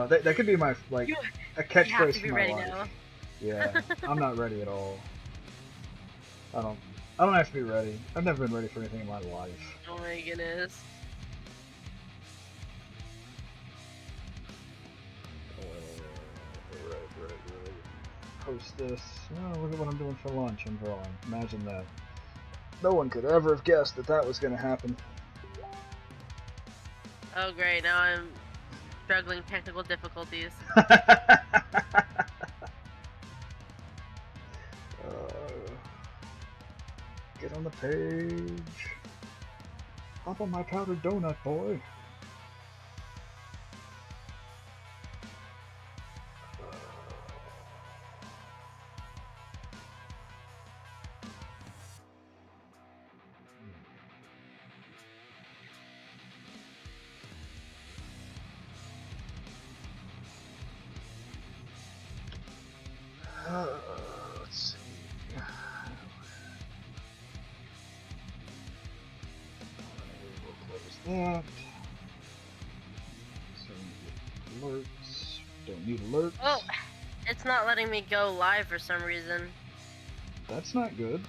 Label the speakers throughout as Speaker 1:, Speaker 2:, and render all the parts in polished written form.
Speaker 1: That could be my like
Speaker 2: You,
Speaker 1: a
Speaker 2: you have
Speaker 1: catchphrase
Speaker 2: to
Speaker 1: for
Speaker 2: be
Speaker 1: my
Speaker 2: ready
Speaker 1: life.
Speaker 2: now.
Speaker 1: Yeah, I'm not ready at all. I don't. I don't have to be ready. I've never been ready for anything in my life.
Speaker 2: Oh my goodness.
Speaker 1: Right. Post this. Oh, look at what I'm doing for lunch. I'm drawing. Imagine that. No one could ever have guessed that that was going to happen.
Speaker 2: Oh great, now I'm struggling technical difficulties.
Speaker 1: Get on the page. Hop on my powdered donut, boy. Let's see. We'll close that. So alerts. Don't need alerts.
Speaker 2: Oh, it's not letting me go live for some reason.
Speaker 1: That's not good.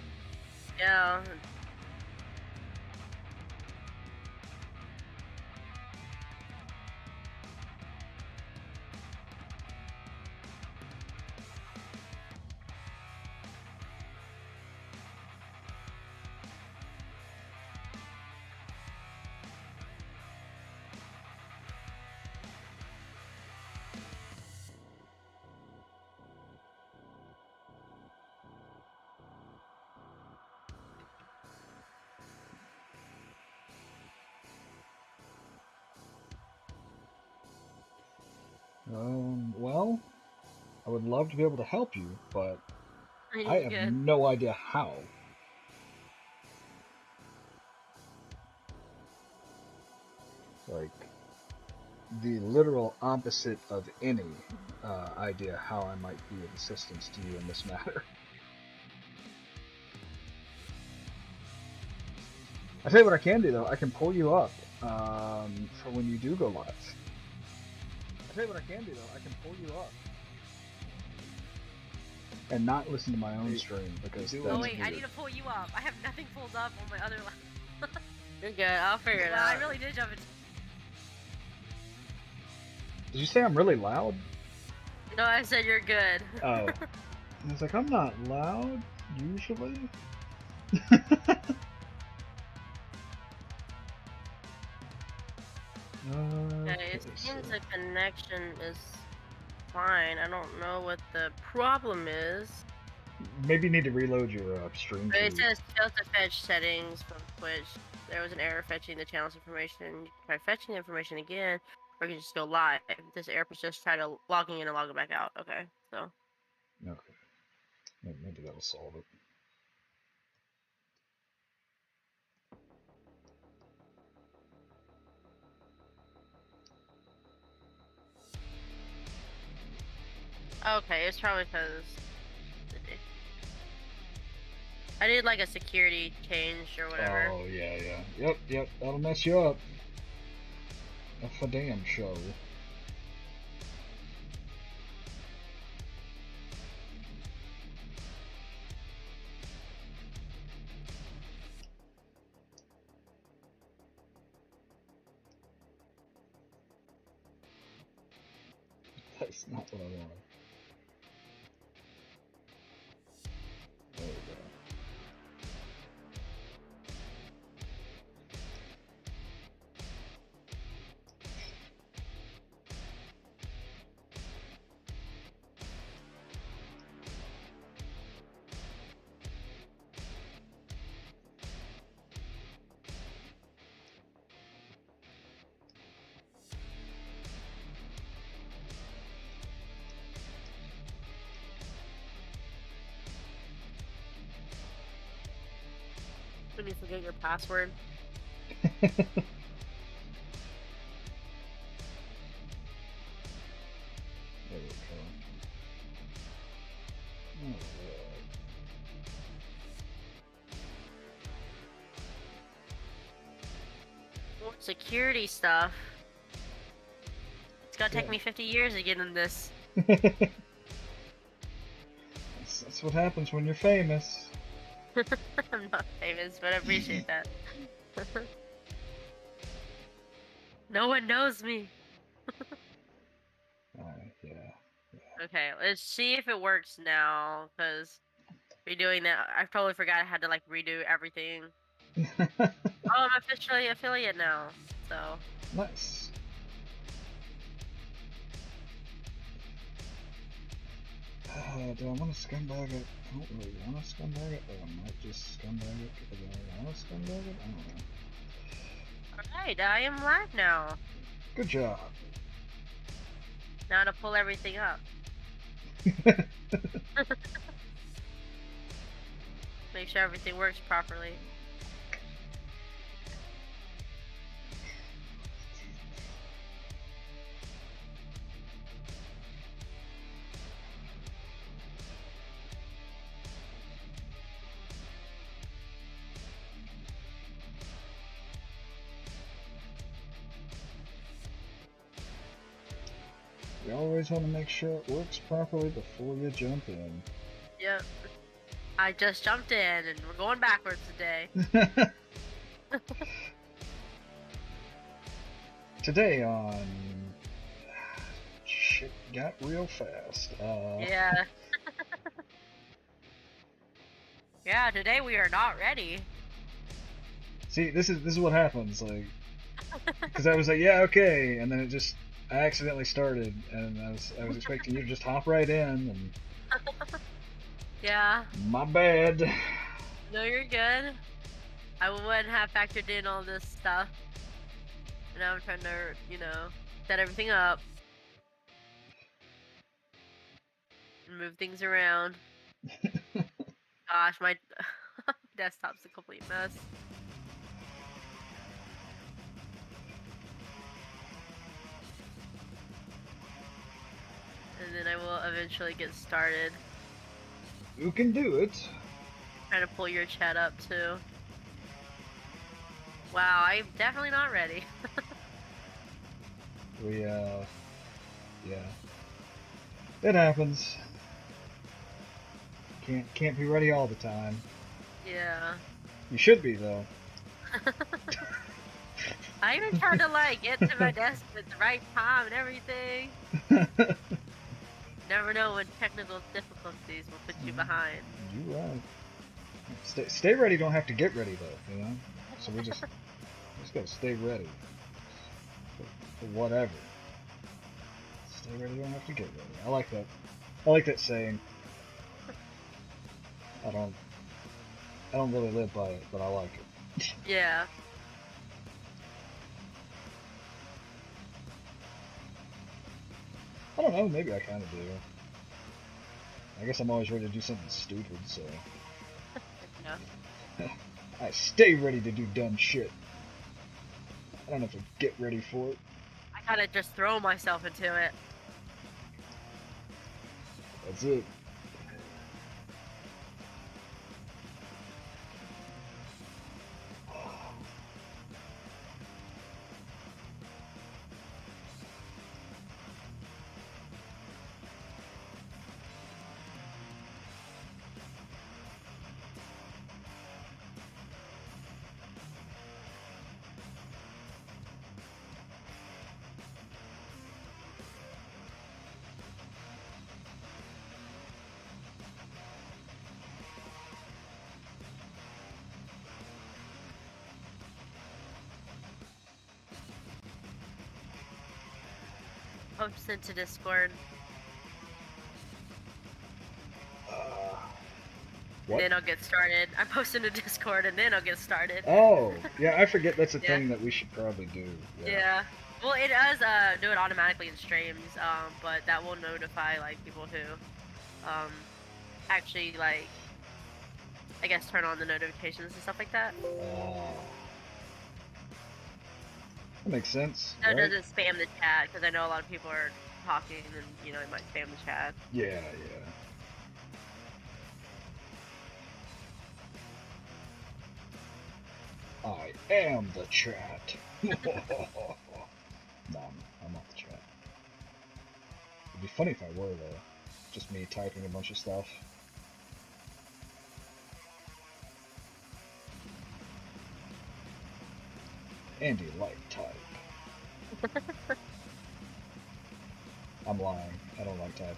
Speaker 2: Yeah.
Speaker 1: Well, I would love to be able to help you, but I
Speaker 2: You're
Speaker 1: have
Speaker 2: good.
Speaker 1: no idea how. Like, the literal opposite of any idea how I might be of assistance to you in this matter. I tell you what I can do though. I can pull you up for when you do go live. I tell you what I can do though. I can pull you up and not listen to my own stream because that's
Speaker 2: Oh wait,
Speaker 1: weird.
Speaker 2: I need to pull you up. I have nothing pulled up on my other line. You're good. I'll figure it out. I really did jump into.
Speaker 1: Did you say I'm really loud?
Speaker 2: No, I said you're good.
Speaker 1: Oh. I was like, I'm not loud usually.
Speaker 2: Okay, it seems the connection is fine. I don't know what the problem is.
Speaker 1: Maybe you need to reload your stream
Speaker 2: But it
Speaker 1: feed.
Speaker 2: says failed to fetch settings from Twitch. There was an error fetching the channel's information. You can try fetching the information again, or you can just go live. This error was just try to logging in and logging back out. Okay, so.
Speaker 1: Okay. Maybe that'll solve it.
Speaker 2: Okay, it's probably because I did like a security change or whatever.
Speaker 1: Oh, yeah. Yep. That'll mess you up. That's a damn show. That's not what I wanted. There we go.
Speaker 2: Did you forget your password?
Speaker 1: There we go. Alright.
Speaker 2: More security stuff. gonna take
Speaker 1: Yeah.
Speaker 2: me 50 years to get in this.
Speaker 1: That's what happens when you're famous.
Speaker 2: I'm not famous, but I appreciate that. No one knows me.
Speaker 1: Yeah.
Speaker 2: Okay, let's see if it works now, because redoing that, I totally forgot I had to like redo everything. Oh, I'm officially affiliate now, so.
Speaker 1: Nice. Do I want to scumbag it? I don't really want to scumbag it, but I might just scumbag it because I want to scumbag it. I don't know.
Speaker 2: Alright, I am live now.
Speaker 1: Good job.
Speaker 2: Now to pull everything up. Make sure everything works properly.
Speaker 1: You always want to make sure it works properly before you jump in.
Speaker 2: Yep. I just jumped in and we're going backwards today.
Speaker 1: Today on shit got real fast.
Speaker 2: Yeah. Yeah, today we are not ready.
Speaker 1: See, this is what happens, like, because I was like, yeah, okay, and then I accidentally started, and I was expecting you to just hop right in, and
Speaker 2: Yeah.
Speaker 1: my bad.
Speaker 2: No, you're good. I wouldn't have factored in all this stuff. And now I'm trying to, set everything up. And move things around. Gosh, my desktop's a complete mess. And then I will eventually get started.
Speaker 1: You can do it.
Speaker 2: Trying to pull your chat up too. Wow, I'm definitely not ready.
Speaker 1: Yeah. It happens. Can't be ready all the time.
Speaker 2: Yeah.
Speaker 1: You should be though.
Speaker 2: I even tried to like get to my desk at the right time and everything. Never know when technical difficulties will put you behind.
Speaker 1: You right. Stay ready. Don't have to get ready though. You know. So we just gotta stay ready for whatever. Stay ready. Don't have to get ready. I like that. I like that saying. I don't really live by it, but I like it.
Speaker 2: Yeah.
Speaker 1: I don't know, maybe I kind of do. I guess I'm always ready to do something stupid, so.
Speaker 2: Yeah.
Speaker 1: I stay ready to do dumb shit. I don't have to get ready for it.
Speaker 2: I gotta just throw myself into it.
Speaker 1: That's it.
Speaker 2: Post into Discord.
Speaker 1: What?
Speaker 2: Then I'll get started. I post into Discord and then I'll get started.
Speaker 1: Oh, yeah, I forget that's a
Speaker 2: Yeah.
Speaker 1: thing that we should probably do.
Speaker 2: Yeah. Well, it does do it automatically in streams, but that will notify like people who actually like I guess turn on the notifications and stuff like that.
Speaker 1: That makes sense.
Speaker 2: So it
Speaker 1: Right?
Speaker 2: doesn't spam the chat because I know a lot of people are talking and it might spam the chat.
Speaker 1: Yeah. I am the chat. No, I'm not the chat. It'd be funny if I were, though. Just me typing a bunch of stuff. Andy like type. I'm lying. I don't like typing.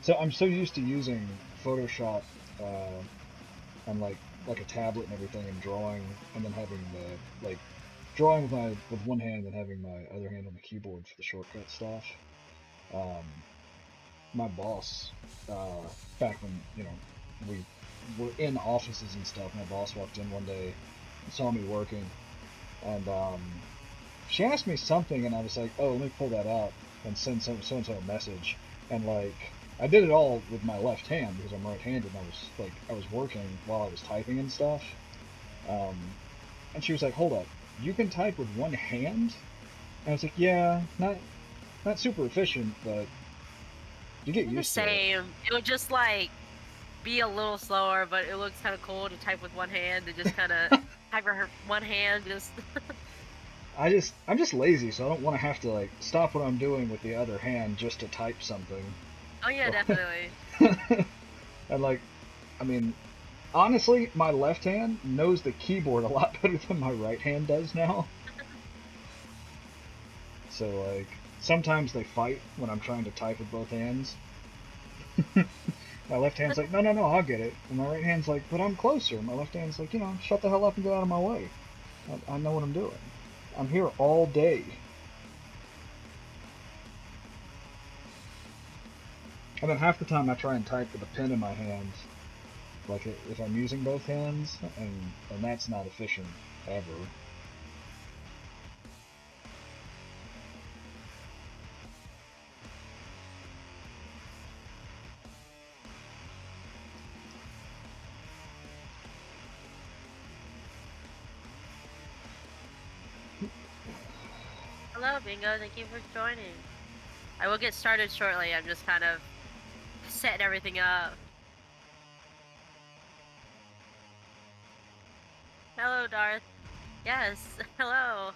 Speaker 1: So I'm so used to using Photoshop on like a tablet and everything, and drawing, and then having the drawing with one hand and having my other hand on the keyboard for the shortcut stuff. My boss, back when we were in offices and stuff, my boss walked in one day and saw me working, and she asked me something, and I was like, oh, let me pull that out and send so-and-so a message, and I did it all with my left hand because I'm right-handed, and I was working while I was typing and stuff, and she was like, hold up, you can type with one hand? And I was like, yeah, not super efficient, but you get used to it.
Speaker 2: Same. It would just be a little slower, but it looks kind of cool to type with one hand and just kind of have her one hand just.
Speaker 1: I'm just lazy, so I don't want to have to stop what I'm doing with the other hand just to type something.
Speaker 2: Oh yeah, definitely.
Speaker 1: And I mean, honestly, my left hand knows the keyboard a lot better than my right hand does now. So sometimes they fight when I'm trying to type with both hands. My left hand's like, no, I'll get it. And my right hand's like, but I'm closer. My left hand's like, shut the hell up and get out of my way. I know what I'm doing. I'm here all day. And then half the time I try and type with a pen in my hand, if I'm using both hands, and that's not efficient ever.
Speaker 2: Hello, Bingo. Thank you for joining. I will get started shortly. I'm just kind of setting everything up. Hello, Darth. Yes. Hello.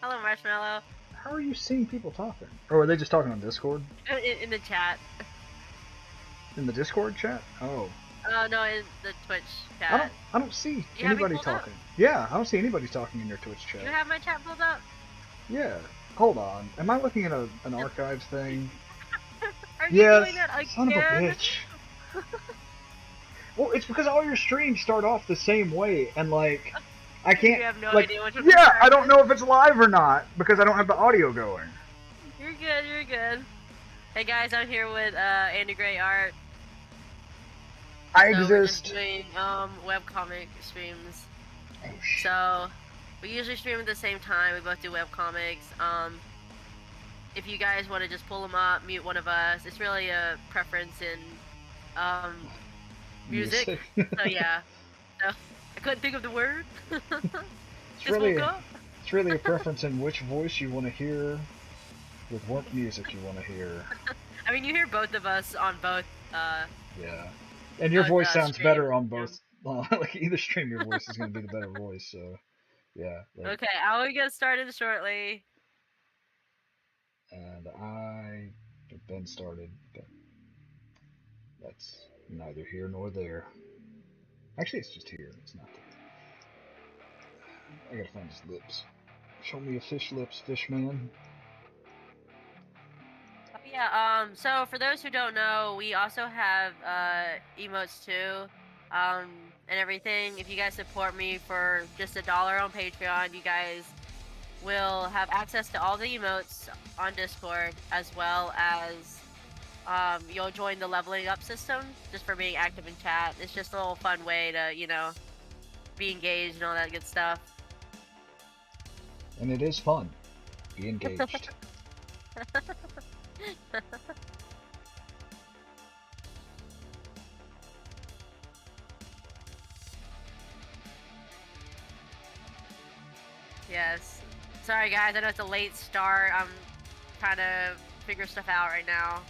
Speaker 2: Hello, Marshmallow.
Speaker 1: How are you seeing people talking? Or are they just talking on Discord?
Speaker 2: In the chat.
Speaker 1: In the Discord chat? Oh.
Speaker 2: No, in the Twitch chat.
Speaker 1: I don't see anybody talking. Yeah, I don't see anybody talking in your Twitch chat.
Speaker 2: You have my chat pulled up?
Speaker 1: Yeah. Hold on. Am I looking at an archives thing?
Speaker 2: Are you doing that again?
Speaker 1: Son of a bitch. Well, it's because all your streams start off the same way, and I can't.
Speaker 2: You have no idea what you're
Speaker 1: Yeah, I don't know if it's live or not because I don't have the audio going.
Speaker 2: You're good. You're good. Hey guys, I'm here with Andy Gray Art.
Speaker 1: I exist.
Speaker 2: We're just doing webcomic streams.
Speaker 1: Oh shit.
Speaker 2: So we usually stream at the same time. We both do webcomics. If you guys want to just pull them up, mute one of us. It's really a preference in music. So yeah. So I couldn't think of the word.
Speaker 1: It's really a preference in which voice you want to hear, with what music you want to hear.
Speaker 2: I mean, you hear both of us on both.
Speaker 1: Yeah. And your voice sounds
Speaker 2: stream.
Speaker 1: better on both. Either stream, your voice is going to be the better voice. So, yeah.
Speaker 2: Okay, I will get started shortly.
Speaker 1: And I have been started, but that's neither here nor there. Actually, it's just here. It's not there. I gotta find his lips. Show me your fish lips, fish man.
Speaker 2: Yeah, so for those who don't know, we also have emotes too, and everything. If you guys support me for just $1 on Patreon, you guys will have access to all the emotes on Discord, as well as you'll join the leveling up system just for being active in chat. It's just a little fun way to, be engaged and all that good stuff.
Speaker 1: And it is fun. Be engaged.
Speaker 2: Yes. Sorry guys, I know it's a late start. I'm trying to figure stuff out right now.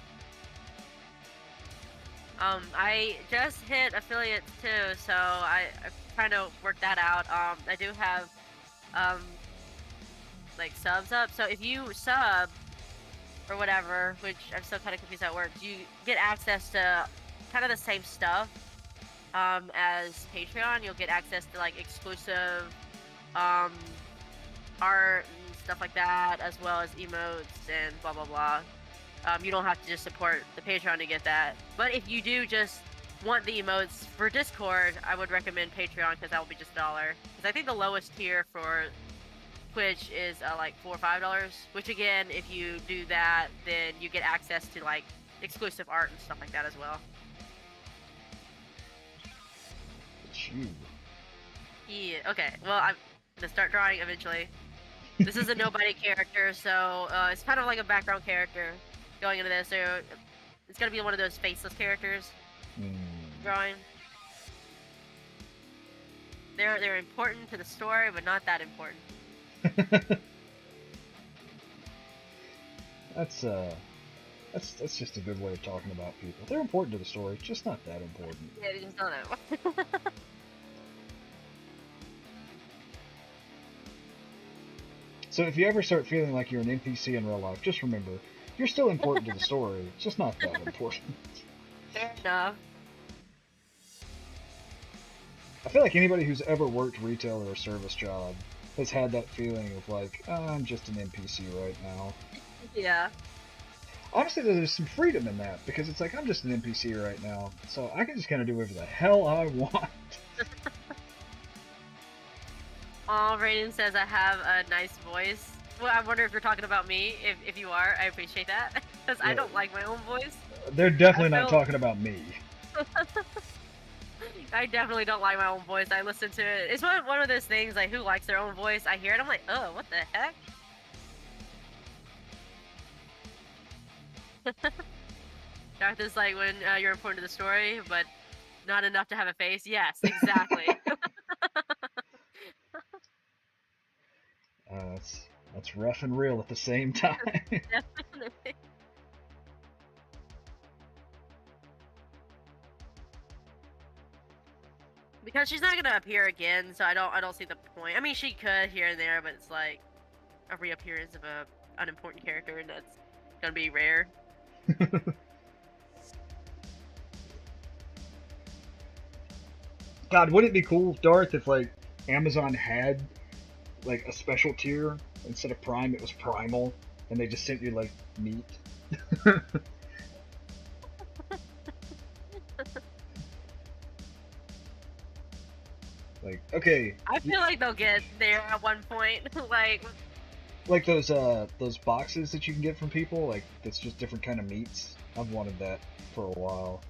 Speaker 2: I just hit affiliates too, so I'm trying to work that out. I do have like subs up. So if you sub or whatever, which I'm still kind of confused how it works, you get access to kind of the same stuff as Patreon. You'll get access to like exclusive um, art and stuff like that, as well as emotes and blah blah blah. You don't have to just support the Patreon to get that. But if you do just want the emotes for Discord, I would recommend Patreon because that will be just $1. Because I think the lowest tier for Twitch is like $4 or $5. Which again, if you do that, then you get access to like exclusive art and stuff like that as well.
Speaker 1: Chew.
Speaker 2: Yeah. Okay. Well, I'm gonna start drawing eventually. This is a nobody character, so it's kind of like a background character going into this. So it's gonna be one of those faceless characters. Drawing. They're important to the story, but not that important.
Speaker 1: That's just a good way of talking about people. They're important to the story, just not that important.
Speaker 2: Yeah, they just don't know.
Speaker 1: So if you ever start feeling like you're an NPC in real life, just remember, you're still important to the story, just not that important.
Speaker 2: Fair enough.
Speaker 1: I feel like anybody who's ever worked retail or a service job has had that feeling of like, oh, I'm just an NPC right now.
Speaker 2: Yeah.
Speaker 1: Honestly, there's some freedom in that, because it's like, I'm just an NPC right now, so I can just kind of do whatever the hell I want.
Speaker 2: Aw, Raiden says I have a nice voice. Well, I wonder if you're talking about me. If you are, I appreciate that. Because I don't like my own voice.
Speaker 1: They're definitely not talking about me.
Speaker 2: I definitely don't like my own voice. I listen to it. It's one of those things, like, who likes their own voice? I hear it, I'm like, oh, what the heck? Darth is like when you're important to the story, but not enough to have a face. Yes, exactly.
Speaker 1: That's rough and real at the same time.
Speaker 2: Definitely. Because she's not gonna appear again, so I don't see the point. I mean, she could here and there, but it's like a reappearance of a unimportant character, and that's gonna be rare.
Speaker 1: God, wouldn't it be cool, Darth, if like Amazon had like a special tier instead of Prime, it was Primal, and they just sent you like meat. Like, okay.
Speaker 2: I feel like they'll get there at one point.
Speaker 1: like those boxes that you can get from people, like that's just different kind of meats. I've wanted that for a while.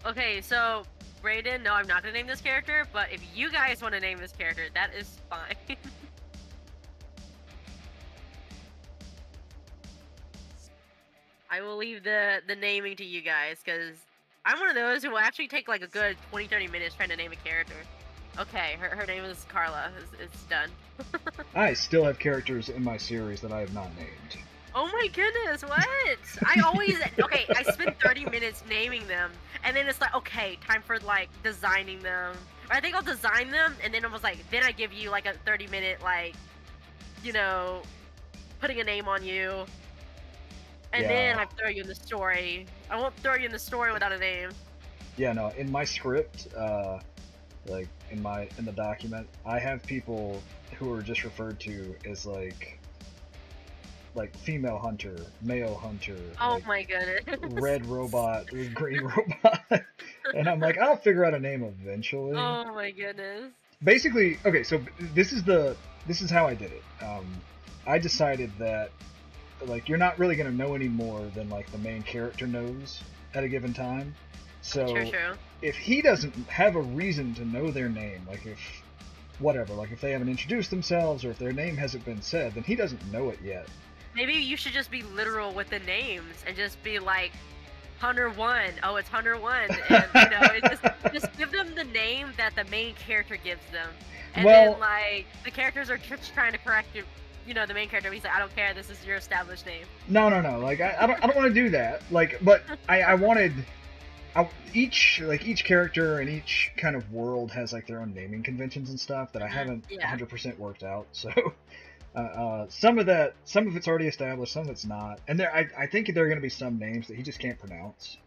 Speaker 2: Okay, so Raiden, no, I'm not gonna name this character, but if you guys want to name this character, that is fine. I will leave the naming to you guys, because I'm one of those who will actually take like a good 20-30 minutes trying to name a character. Okay, her name is Carla. It's done.
Speaker 1: I still have characters in my series that I have not named.
Speaker 2: Oh my goodness, what? I always... Okay, I spend 30 minutes naming them, and then it's like, okay, time for, like, designing them. Or I think I'll design them, and then it was like, then I give you, like, a 30-minute, like, you know, putting a name on you. And then I throw you in the story. I won't throw you in the story without a name.
Speaker 1: Yeah, no, in my script, like, in the document, I have people who are just referred to as, like female hunter, male hunter.
Speaker 2: Oh
Speaker 1: like,
Speaker 2: my goodness.
Speaker 1: Red robot, green robot. And I'm like, I'll figure out a name eventually.
Speaker 2: Oh my goodness.
Speaker 1: Basically, okay, so this is how I did it. I decided that, like, you're not really going to know any more than, like, the main character knows at a given time. So
Speaker 2: True.
Speaker 1: if he doesn't have a reason to know their name, like if they haven't introduced themselves or if their name hasn't been said, then he doesn't know it yet.
Speaker 2: Maybe you should just be literal with the names and just be like, Hunter 1. Oh, it's Hunter 1. And, you know, just give them the name that the main character gives them. And then, like, the characters are just trying to correct you know, the main character. He's like, I don't care. This is your established name.
Speaker 1: No. Like, I don't want to do that. Like, but I wanted... each character and each kind of world has like their own naming conventions and stuff that I haven't 100% worked out. So Some of it's already established, some of it's not, and I think there are going to be some names that he just can't pronounce.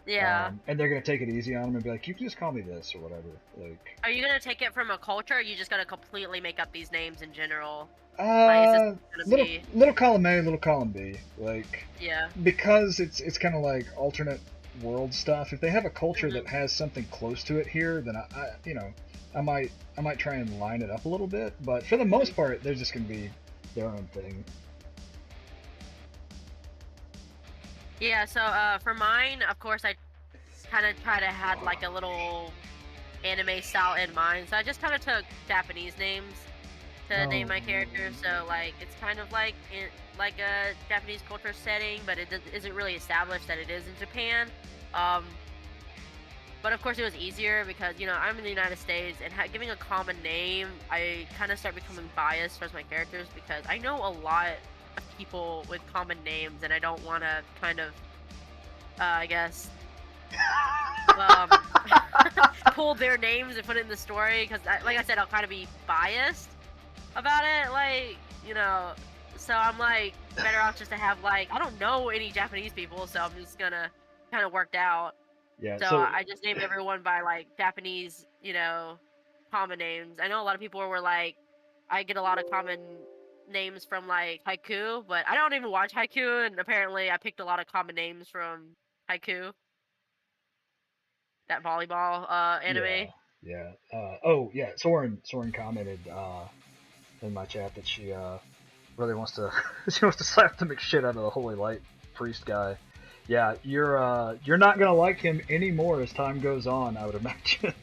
Speaker 2: Yeah.
Speaker 1: And they're going to take it easy on him and be like, you can just call me this or whatever. Like,
Speaker 2: are you gonna take it from a culture, or are you just gonna completely make up these names in general? Like, is this gonna be?
Speaker 1: little column A, little column B, like,
Speaker 2: Yeah.
Speaker 1: because it's kind of like alternate world stuff. If they have a culture
Speaker 2: Mhm.
Speaker 1: that has something close to it here, then I might try and line it up a little bit. But for the most part, they're just going to be their own thing.
Speaker 2: Yeah. So for mine, of course, I kind of try to had like a little anime style in mind. So I just kind of took Japanese names to name my character. So like it's kind of like in like a Japanese culture setting, but it isn't really established that it is in Japan. Um, but of course it was easier because I'm in the United States, and giving a common name, I kind of start becoming biased towards my characters because I know a lot of people with common names, and I don't want to kind of, I guess, um, pull their names and put it in the story because, like I said, I'll kind of be biased about it, like, so I'm like better off just to have like I don't know any Japanese people, so I'm just gonna kind of worked out.
Speaker 1: Yeah.
Speaker 2: So
Speaker 1: So
Speaker 2: I just named everyone by like Japanese, common names. I know a lot of people were like, I get a lot of common names from like Haiku, but I don't even watch Haiku, and apparently I picked a lot of common names from Haiku, that volleyball
Speaker 1: yeah,
Speaker 2: anime.
Speaker 1: yeah. Oh yeah. Soren commented in my chat that she really wants to she wants to slap the McShit out of the Holy Light priest guy. Yeah, you're not gonna like him anymore as time goes on, I would imagine.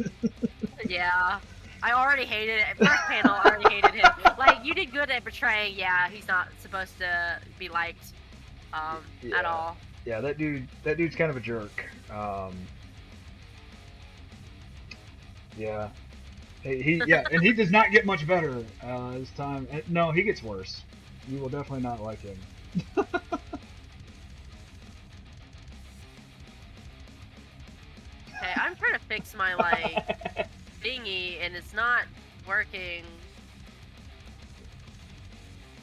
Speaker 2: Yeah. I already hated it. First panel, I already hated him. Like, you did good at portraying, yeah, he's not supposed to be liked at all.
Speaker 1: Yeah, that dude's kind of a jerk. Yeah. Yeah, and he does not get much better as time. No, he gets worse. You will definitely not like him.
Speaker 2: Okay, I'm trying to fix my, like, thingy, and it's not working.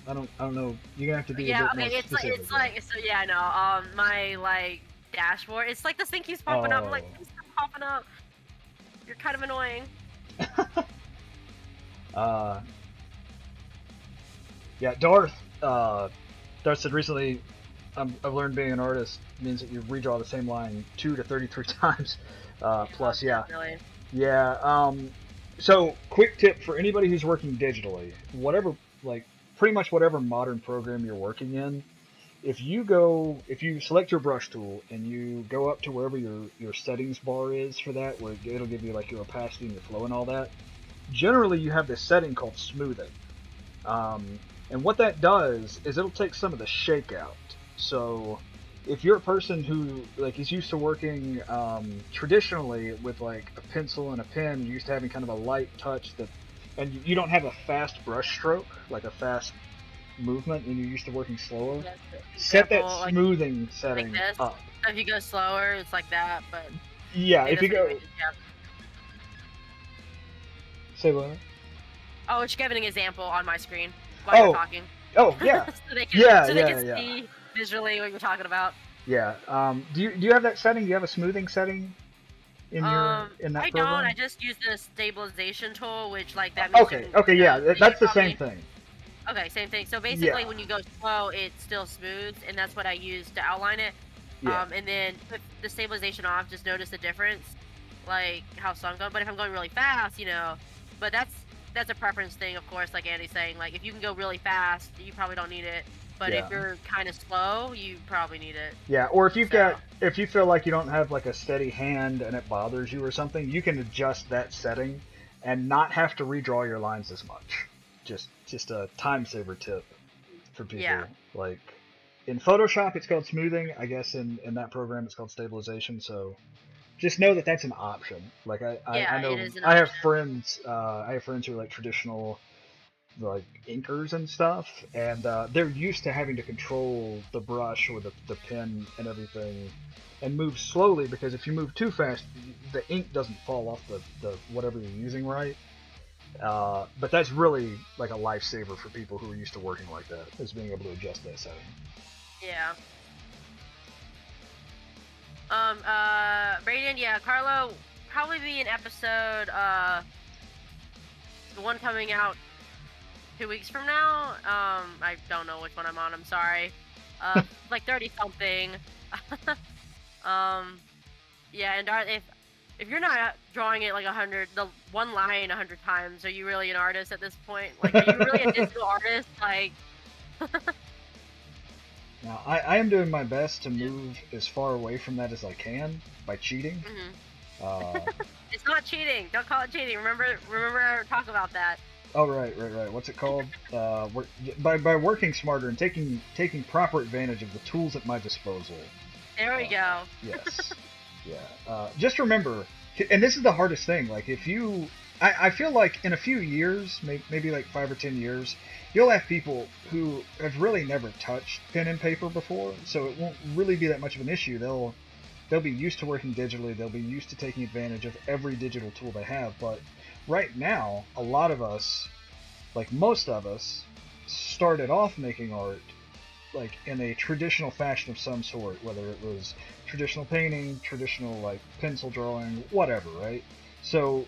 Speaker 1: I don't know. You're gonna have to be
Speaker 2: Yeah,
Speaker 1: a bit
Speaker 2: okay,
Speaker 1: more
Speaker 2: it's like,
Speaker 1: specific.
Speaker 2: so yeah, I know, my, like, dashboard, it's like this thing keeps popping up. I'm like, please stop popping up. You're kind of annoying.
Speaker 1: Yeah, Darth. Darth said recently, I've learned being an artist means that you redraw the same line 2 to 33 times. Plus, yeah.
Speaker 2: Definitely.
Speaker 1: Yeah. So, quick tip for anybody who's working digitally, pretty much whatever modern program you're working in, if you select your brush tool and you go up to wherever your settings bar is for that, where it'll give you like your opacity and your flow and all that, generally you have this setting called smoothing. And what that does is it'll take some of the shake out. So if you're a person who like is used to working traditionally with like a pencil and a pen, you're used to having kind of a light touch and you don't have a fast brush stroke, like a fast movement, and you're used to working slower, set that smoothing setting
Speaker 2: like
Speaker 1: up.
Speaker 2: If you go slower, it's like that, but
Speaker 1: yeah, if you go. Say what?
Speaker 2: Oh, just giving an example on my screen while you're talking.
Speaker 1: Oh, yeah.
Speaker 2: so they can,
Speaker 1: yeah,
Speaker 2: so they
Speaker 1: yeah,
Speaker 2: can
Speaker 1: yeah.
Speaker 2: see visually what you're talking about.
Speaker 1: Yeah. Do you have that setting? Do you have a smoothing setting in that program?
Speaker 2: I don't. I just use the stabilization tool, which like that
Speaker 1: means. Okay, yeah, that's the same thing.
Speaker 2: Okay, same thing. So basically, when you go slow, it still smooths, and that's what I use to outline it.
Speaker 1: Yeah.
Speaker 2: And then with the stabilization off, just notice the difference, like how slow I'm going. But if I'm going really fast, but that's a preference thing, of course. Like Andy's saying, like if you can go really fast, you probably don't need it. But if you're kind of slow, you probably need it.
Speaker 1: Yeah, or if if you feel like you don't have like a steady hand and it bothers you or something, you can adjust that setting and not have to redraw your lines as much. Just a time saver tip for people.
Speaker 2: Yeah.
Speaker 1: Like in Photoshop, it's called smoothing. I guess in that program, it's called stabilization. So just know that that's an option. Like I know I have friends who are like traditional like inkers and stuff, and they're used to having to control the brush or the pen and everything and move slowly, because if you move too fast, the ink doesn't fall off the whatever you're using right. But that's really like a lifesaver for people who are used to working like that, is being able to adjust that setting.
Speaker 2: Yeah. Brayden, yeah, Carlo probably be an episode, the one coming out 2 weeks from now. I don't know which one I'm on, I'm sorry. Like 30 something. Yeah, and if you're not drawing it like 100, the one line 100 times, are you really an artist at this point? Like, are you really a digital artist? Like,
Speaker 1: Now, I am doing my best to move as far away from that as I can by cheating.
Speaker 2: mhm. It's not cheating. Don't call it cheating. Remember our talk about that.
Speaker 1: Oh, right. What's it called? By working smarter and taking proper advantage of the tools at my disposal.
Speaker 2: There we go.
Speaker 1: Yes. Yeah. Just remember, and this is the hardest thing. Like, if you, I feel like in a few years, maybe like 5 or 10 years, you'll have people who have really never touched pen and paper before, so it won't really be that much of an issue. They'll be used to working digitally. They'll be used to taking advantage of every digital tool they have. But right now, a lot of us, like most of us, started off making art like in a traditional fashion of some sort, whether it was traditional painting, traditional like pencil drawing, whatever, right? So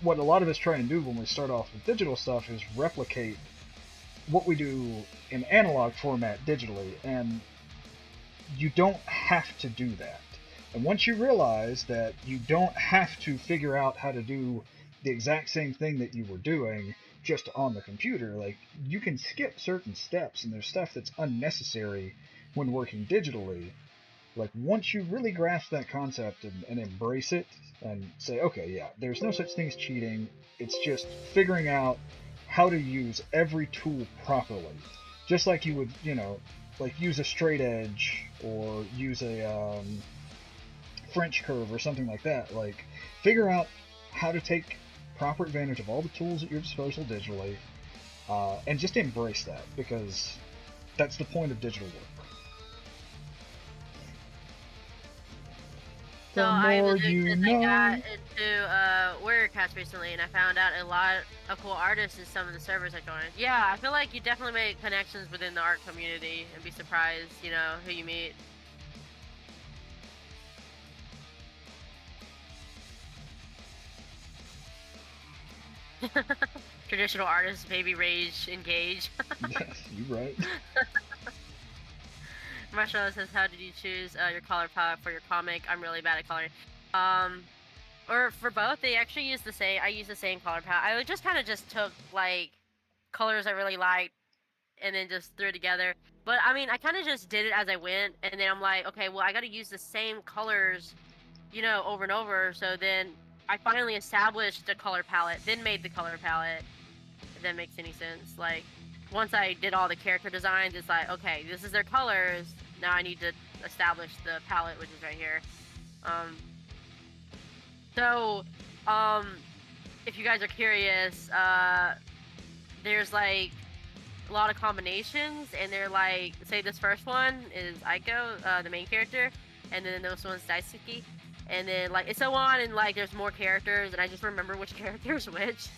Speaker 1: what a lot of us try and do when we start off with digital stuff is replicate what we do in analog format digitally, and you don't have to do that. And once you realize that you don't have to figure out how to do the exact same thing that you were doing just on the computer, like, you can skip certain steps, and there's stuff that's unnecessary when working digitally. Like, once you really grasp that concept and embrace it and say, okay, yeah, there's no such thing as cheating, it's just figuring out how to use every tool properly. Just like you would, like use a straight edge or use a French curve or something like that. Like, figure out how to take proper advantage of all the tools at your disposal digitally, and just embrace that, because that's the point of digital work.
Speaker 2: So I got into Warrior Cats recently, and I found out a lot of cool artists in some of the servers I joined. Yeah, I feel like you definitely make connections within the art community and be surprised, who you meet. Traditional artists, baby rage, engage.
Speaker 1: Yes, you right.
Speaker 2: Marshall says, how did you choose your color palette for your comic? I'm really bad at coloring. Or for both, they actually use the same. I use the same color palette. I just kind of took like colors I really liked and then just threw it together. But I mean, I kind of just did it as I went, and then I'm like, okay, well, I got to use the same colors, over and over. So then I finally established the color palette, then made the color palette. If that makes any sense. Like, once I did all the character designs, it's like, okay, this is their colors. Now I need to establish the palette, which is right here. If you guys are curious, there's like a lot of combinations, and they're like, say this first one is Aiko, the main character, and then this one's Daisuke, and then like it's so on, and like there's more characters, and I just remember which character is which.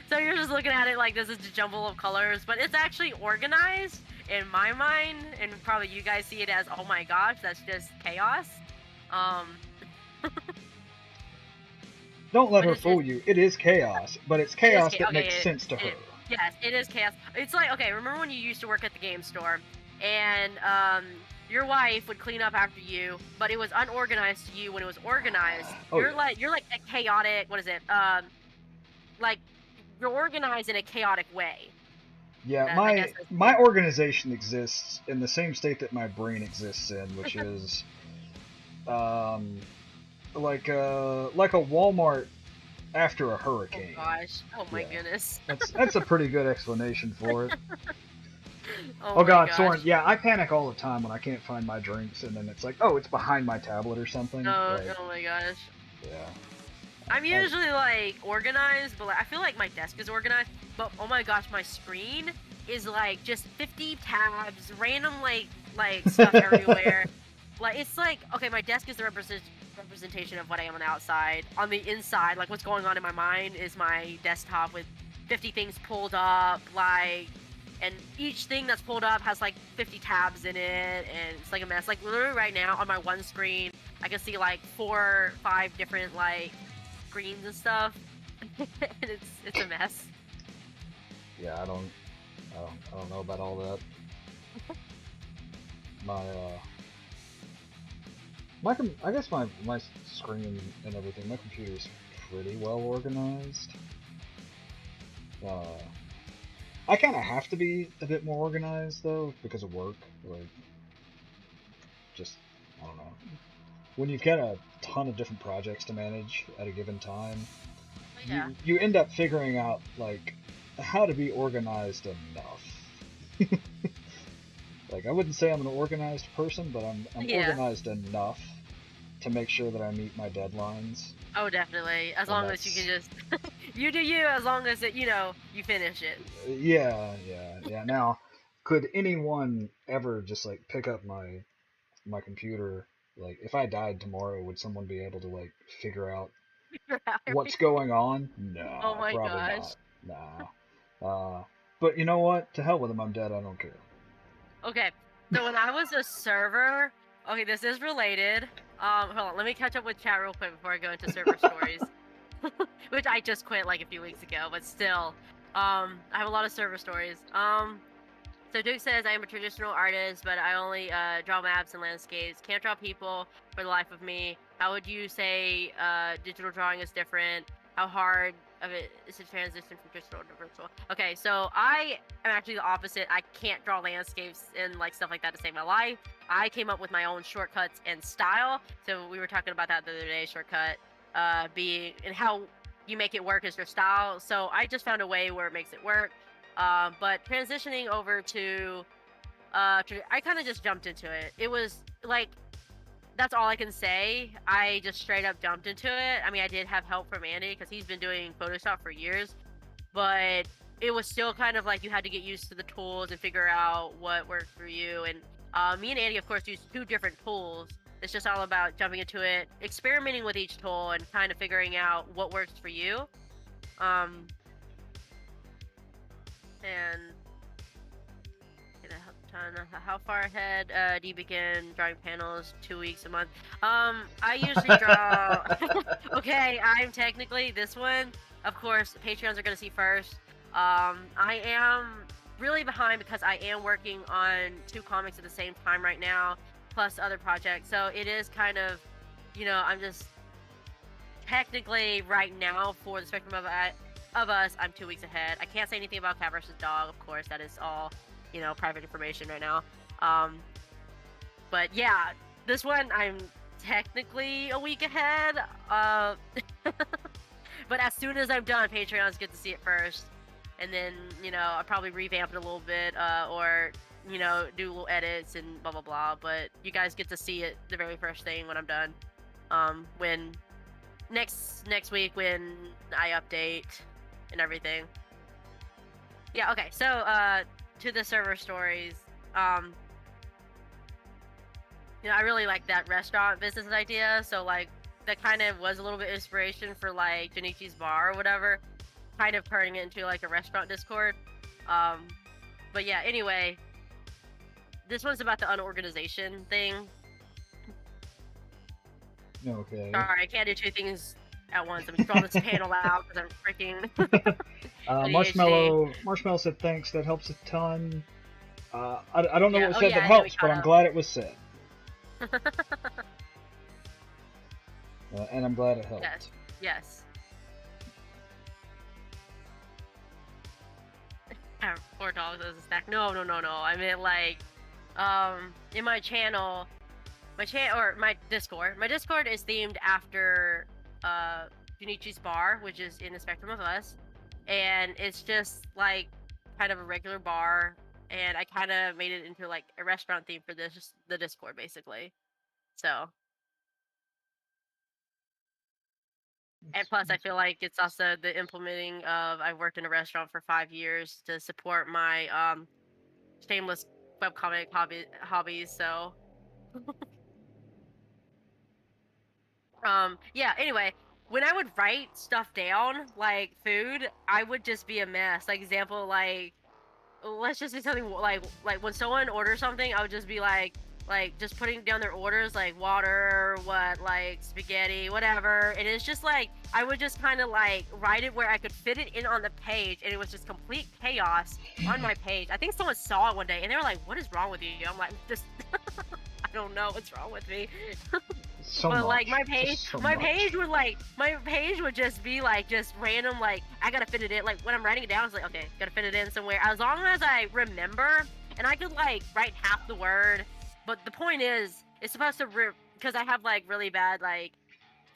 Speaker 2: So you're just looking at it like this is a jumble of colors, but it's actually organized in my mind, and probably you guys see it as, oh my gosh, that's just chaos.
Speaker 1: Don't let her fool you. It is chaos, but it's chaos that makes sense to her.
Speaker 2: Yes, it is chaos. It's like, okay, remember when you used to work at the game store, and your wife would clean up after you, but it was unorganized to you when it was organized.
Speaker 1: Oh,
Speaker 2: you're like a chaotic. What is it? Like, you're organized in a chaotic way.
Speaker 1: Yeah, my organization exists in the same state that my brain exists in, which is like a Walmart after a hurricane.
Speaker 2: Oh gosh! Oh my goodness!
Speaker 1: That's a pretty good explanation for it. Oh god, Soren, yeah, I panic all the time when I can't find my drinks, and then it's like, oh, it's behind my tablet or something.
Speaker 2: Oh my gosh.
Speaker 1: Yeah.
Speaker 2: I'm usually like organized, but like, I feel like my desk is organized, but oh my gosh, my screen is like just 50 tabs, random like stuff everywhere. Like, it's like, okay, my desk is the representation representation of what I am on the outside. On the inside, like what's going on in my mind is my desktop with 50 things pulled up, like, and each thing that's pulled up has like 50 tabs in it, and it's like a mess. Like literally right now on my one screen, I can see like 4 or 5 different like screens and stuff, and it's a mess.
Speaker 1: Yeah, I don't know about all that. My I guess my screen and everything, my computer's pretty well organized. I kind of have to be a bit more organized though because of work. Like, just I don't know. When you've got a ton of different projects to manage at a given time,
Speaker 2: But yeah,
Speaker 1: you end up figuring out like how to be organized enough. Like, I wouldn't say I'm an organized person, but I'm
Speaker 2: yeah.
Speaker 1: organized enough to make sure that I meet my deadlines.
Speaker 2: Oh, definitely. As
Speaker 1: And
Speaker 2: long as you can just you do you, as long as it you finish it.
Speaker 1: yeah. Now, could anyone ever just like pick up my computer? Like, if I died tomorrow, would someone be able to like figure out what's going on?
Speaker 2: Oh
Speaker 1: No,
Speaker 2: my
Speaker 1: probably
Speaker 2: gosh.
Speaker 1: not. Nah. But you know what? To hell with them. I'm dead. I don't care.
Speaker 2: Okay, so when I was a server, okay, this is related. Hold on, let me catch up with chat real quick before I go into server stories, which I just quit like a few weeks ago, but still, I have a lot of server stories. So Duke says I am a traditional artist, but I only draw maps and landscapes. Can't draw people for the life of me. How would you say digital drawing is different? How hard of it is to transition from digital to virtual? Okay, so I am actually the opposite. I can't draw landscapes and like stuff like that to save my life. I came up with my own shortcuts and style. So we were talking about that the other day. Shortcut being and how you make it work is your style. So I just found a way where it makes it work. But transitioning over to, I kind of just jumped into it. It was like, that's all I can say. I just straight up jumped into it. I mean, I did have help from Andy because he's been doing Photoshop for years, but it was still kind of like you had to get used to the tools and figure out what worked for you. And me and Andy, of course, use 2 different tools. It's just all about jumping into it, experimenting with each tool, and kind of figuring out what works for you. Um, and how far ahead do you begin drawing panels? 2 weeks, a month? I usually draw. Okay, I'm technically this one. Of course, Patreons are gonna see first. I am really behind because I am working on 2 comics at the same time right now, plus other projects. So it is kind of, I'm just technically right now for the spectrum of us, I'm 2 weeks ahead. I can't say anything about Cat versus Dog, of course. That is all, private information right now. But yeah, this one I'm technically a week ahead. But as soon as I'm done, Patreons get to see it first, and then I'll probably revamp it a little bit, or do little edits and blah blah blah. But you guys get to see it the very first thing when I'm done. When next week when I update and everything. Yeah, okay. So to the server stories. I really like that restaurant business idea. So like that kind of was a little bit inspiration for like Junichi's bar or whatever, kind of turning it into like a restaurant Discord. But yeah, anyway, this one's about the unorganization thing.
Speaker 1: Okay.
Speaker 2: Sorry, I can't do 2 things at once. I'm drawing this panel out because I'm freaking ADHD.
Speaker 1: Marshmallow said thanks. That helps a ton. I don't know
Speaker 2: Yeah.
Speaker 1: what
Speaker 2: Oh
Speaker 1: said
Speaker 2: yeah,
Speaker 1: that
Speaker 2: I know we
Speaker 1: helps, but
Speaker 2: caught
Speaker 1: I'm
Speaker 2: up.
Speaker 1: glad it was said. And I'm glad it helped.
Speaker 2: Yes. Yes. 4 dogs as a stack. No. I meant like, in my channel, my Discord. My Discord is themed after Junichi's bar, which is in the Spectrum of Us, and it's just like kind of a regular bar, and I kind of made it into like a restaurant theme for the Discord basically. So, and plus I feel like it's also the implementing of I've worked in a restaurant for 5 years to support my shameless webcomic hobbies. So Yeah, anyway, when I would write stuff down, like food, I would just be a mess. Like example, like let's just say something like when someone orders something, I would just be like just putting down their orders like water, what like spaghetti, whatever. And it's just like I would just kind of like write it where I could fit it in on the page, and it was just complete chaos on my page. I think someone saw it one day and they were like, "What is wrong with you?" I'm like, just I don't know what's wrong with me.
Speaker 1: So
Speaker 2: But like
Speaker 1: much. Just so
Speaker 2: my
Speaker 1: much.
Speaker 2: page would just be like just random like I gotta fit it in. Like when I'm writing it down, it's like okay, gotta fit it in somewhere. As long as I remember, and I could like write half the word. But the point is, it's supposed to because I have like really bad like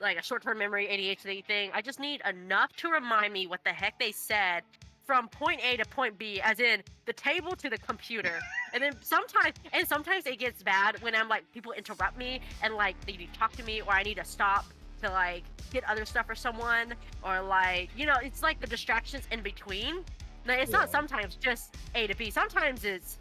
Speaker 2: a short-term memory ADHD thing. I just need enough to remind me what the heck they said from point A to point B, as in the table to the computer. And then sometimes it gets bad when I'm like people interrupt me and like they need to talk to me or I need to stop to like get other stuff for someone or like it's like the distractions in between. Now, it's not
Speaker 1: Yeah.
Speaker 2: sometimes just A to B. Sometimes it's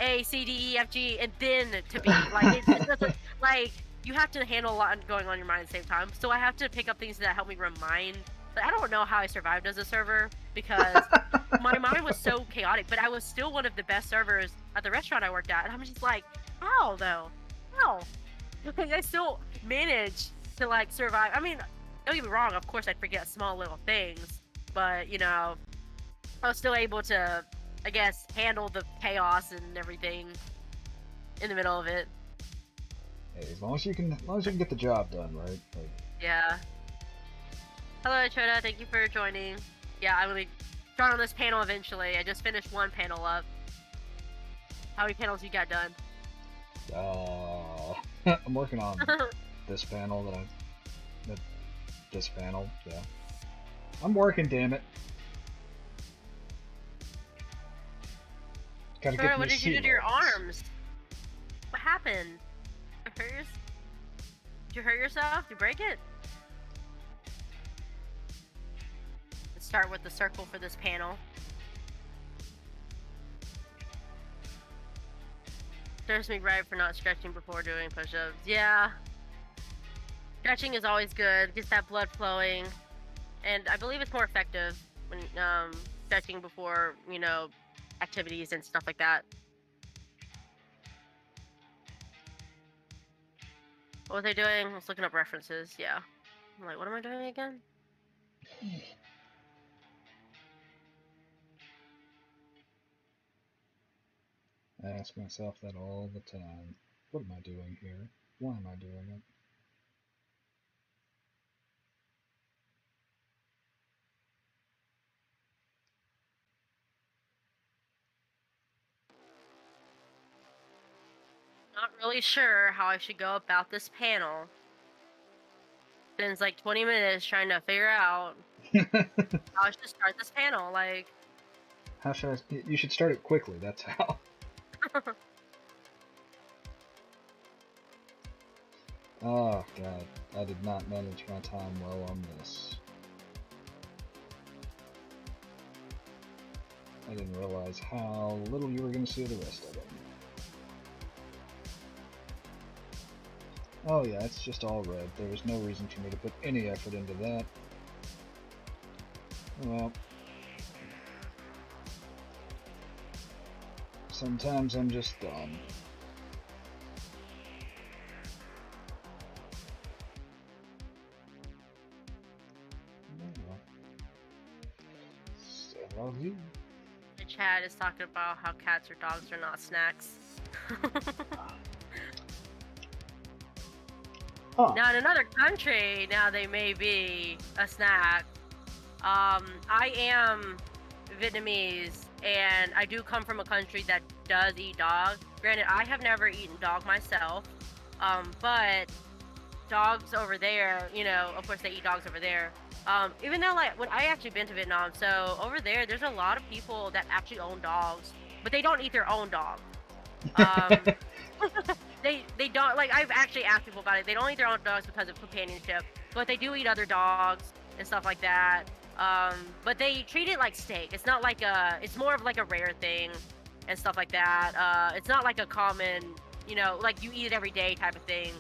Speaker 2: A C D E F G and then to B. Like it doesn't like you have to handle a lot going on in your mind at the same time. So I have to pick up things that help me remind. But I don't know how I survived as a server because my mind was so chaotic. But I was still one of the best servers at the restaurant I worked at, and I'm just like, how though? How? Like I still managed to like survive. I mean, don't get me wrong. Of course, I'd forget small little things, but I was still able to, I guess, handle the chaos and everything in the middle of it.
Speaker 1: Hey, as long as you can get the job done, right? Like,
Speaker 2: Yeah. Hello, Choda. Thank you for joining. Yeah, I will be starting on this panel eventually. I just finished one panel up. How many panels you got done?
Speaker 1: I'm working on this panel that this panel, yeah. I'm working, damn it. Gotta get
Speaker 2: Choda, what
Speaker 1: these
Speaker 2: did you do
Speaker 1: sea
Speaker 2: to your
Speaker 1: legs.
Speaker 2: arms? What happened? Did you hurt yourself? Did you break it? Let's start with the circle for this panel. Serves me right for not stretching before doing push-ups. Yeah. Stretching is always good. Gets that blood flowing. And I believe it's more effective when stretching before, activities and stuff like that. What was I doing? I was looking up references. Yeah. I'm like, what am I doing again?
Speaker 1: I ask myself that all the time. What am I doing here? Why am I doing it?
Speaker 2: Not really sure how I should go about this panel. Spends like 20 minutes trying to figure out how I should start this panel. Like,
Speaker 1: How should I? You should start it quickly. That's how. Oh god, I did not manage my time well on this. I didn't realize how little you were going to see of the rest of it. Oh yeah, it's just all red. There was no reason for me to put any effort into that. Well, sometimes I'm just dumb. So you.
Speaker 2: the chat is talking about how cats or dogs are not snacks.
Speaker 1: Huh.
Speaker 2: Now, in another country, now they may be a snack. I am Vietnamese, and I do come from a country that does eat dog. Granted, I have never eaten dog myself, but dogs over there, of course they eat dogs over there. Even though like when I actually been to Vietnam, so over there, there's a lot of people that actually own dogs, but they don't eat their own dog. Um, they don't like. I've actually asked people about it. They don't eat their own dogs because of companionship, but they do eat other dogs and stuff like that. But they treat it like steak. It's not like a. It's more of like a rare thing and stuff like that. It's not like a common, like you eat it every day type of thing.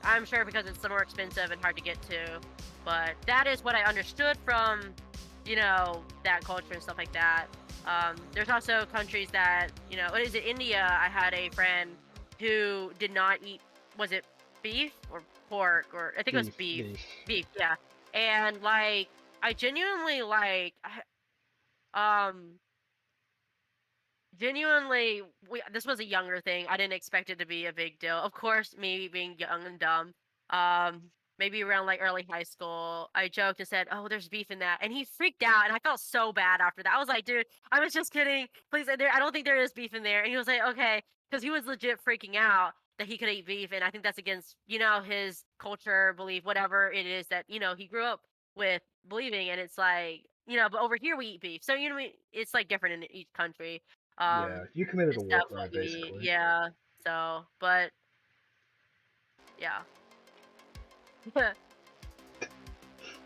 Speaker 2: I'm sure because it's more expensive and hard to get to. But that is what I understood from, that culture and stuff like that. There's also countries that, what is it? India. I had a friend who did not eat. Was it beef or pork, or I think it was
Speaker 1: Beef,
Speaker 2: beef.
Speaker 1: beef.
Speaker 2: Beef, yeah. And like, I genuinely um genuinely, this was a younger thing. I didn't expect it to be a big deal. Of course, me being young and dumb, um, maybe around like early high school, I joked and said, "Oh, there's beef in that," and he freaked out, and I felt so bad after that. I was like, "Dude, I was just kidding. Please, I don't think there is beef in there." And he was like, "Okay," because he was legit freaking out that he could eat beef, and I think that's against his culture, belief, whatever it is that he grew up with believing, and it's like. But over here we eat beef, so it's like different in each country.
Speaker 1: Yeah, you committed a
Speaker 2: It's
Speaker 1: war crime,
Speaker 2: definitely,
Speaker 1: basically.
Speaker 2: yeah. So, but yeah.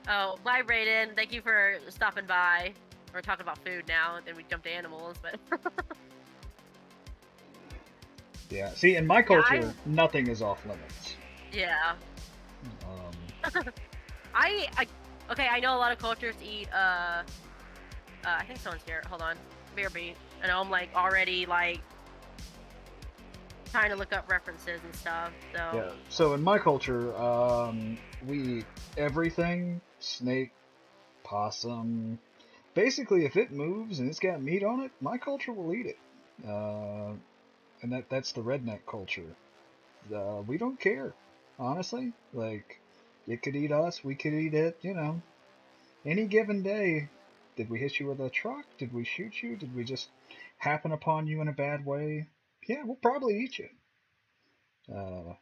Speaker 2: Oh, bye, Brayden. Thank you for stopping by. We're talking about food now, and then we jump to animals, but
Speaker 1: Yeah, see, in my
Speaker 2: yeah,
Speaker 1: culture, nothing is off limits.
Speaker 2: yeah.
Speaker 1: Um,
Speaker 2: I okay. I know a lot of cultures eat. I think someone's here. Hold on, BRB. I know I'm like already like trying to look up references and stuff. So
Speaker 1: yeah, so in my culture, we eat everything, snake, possum. Basically, if it moves and it's got meat on it, my culture will eat it. And that's the redneck culture. We don't care, honestly. Like, it could eat us, we could eat it, any given day. Did we hit you with a truck? Did we shoot you? Did we just happen upon you in a bad way? Yeah, we'll probably eat you. Uh,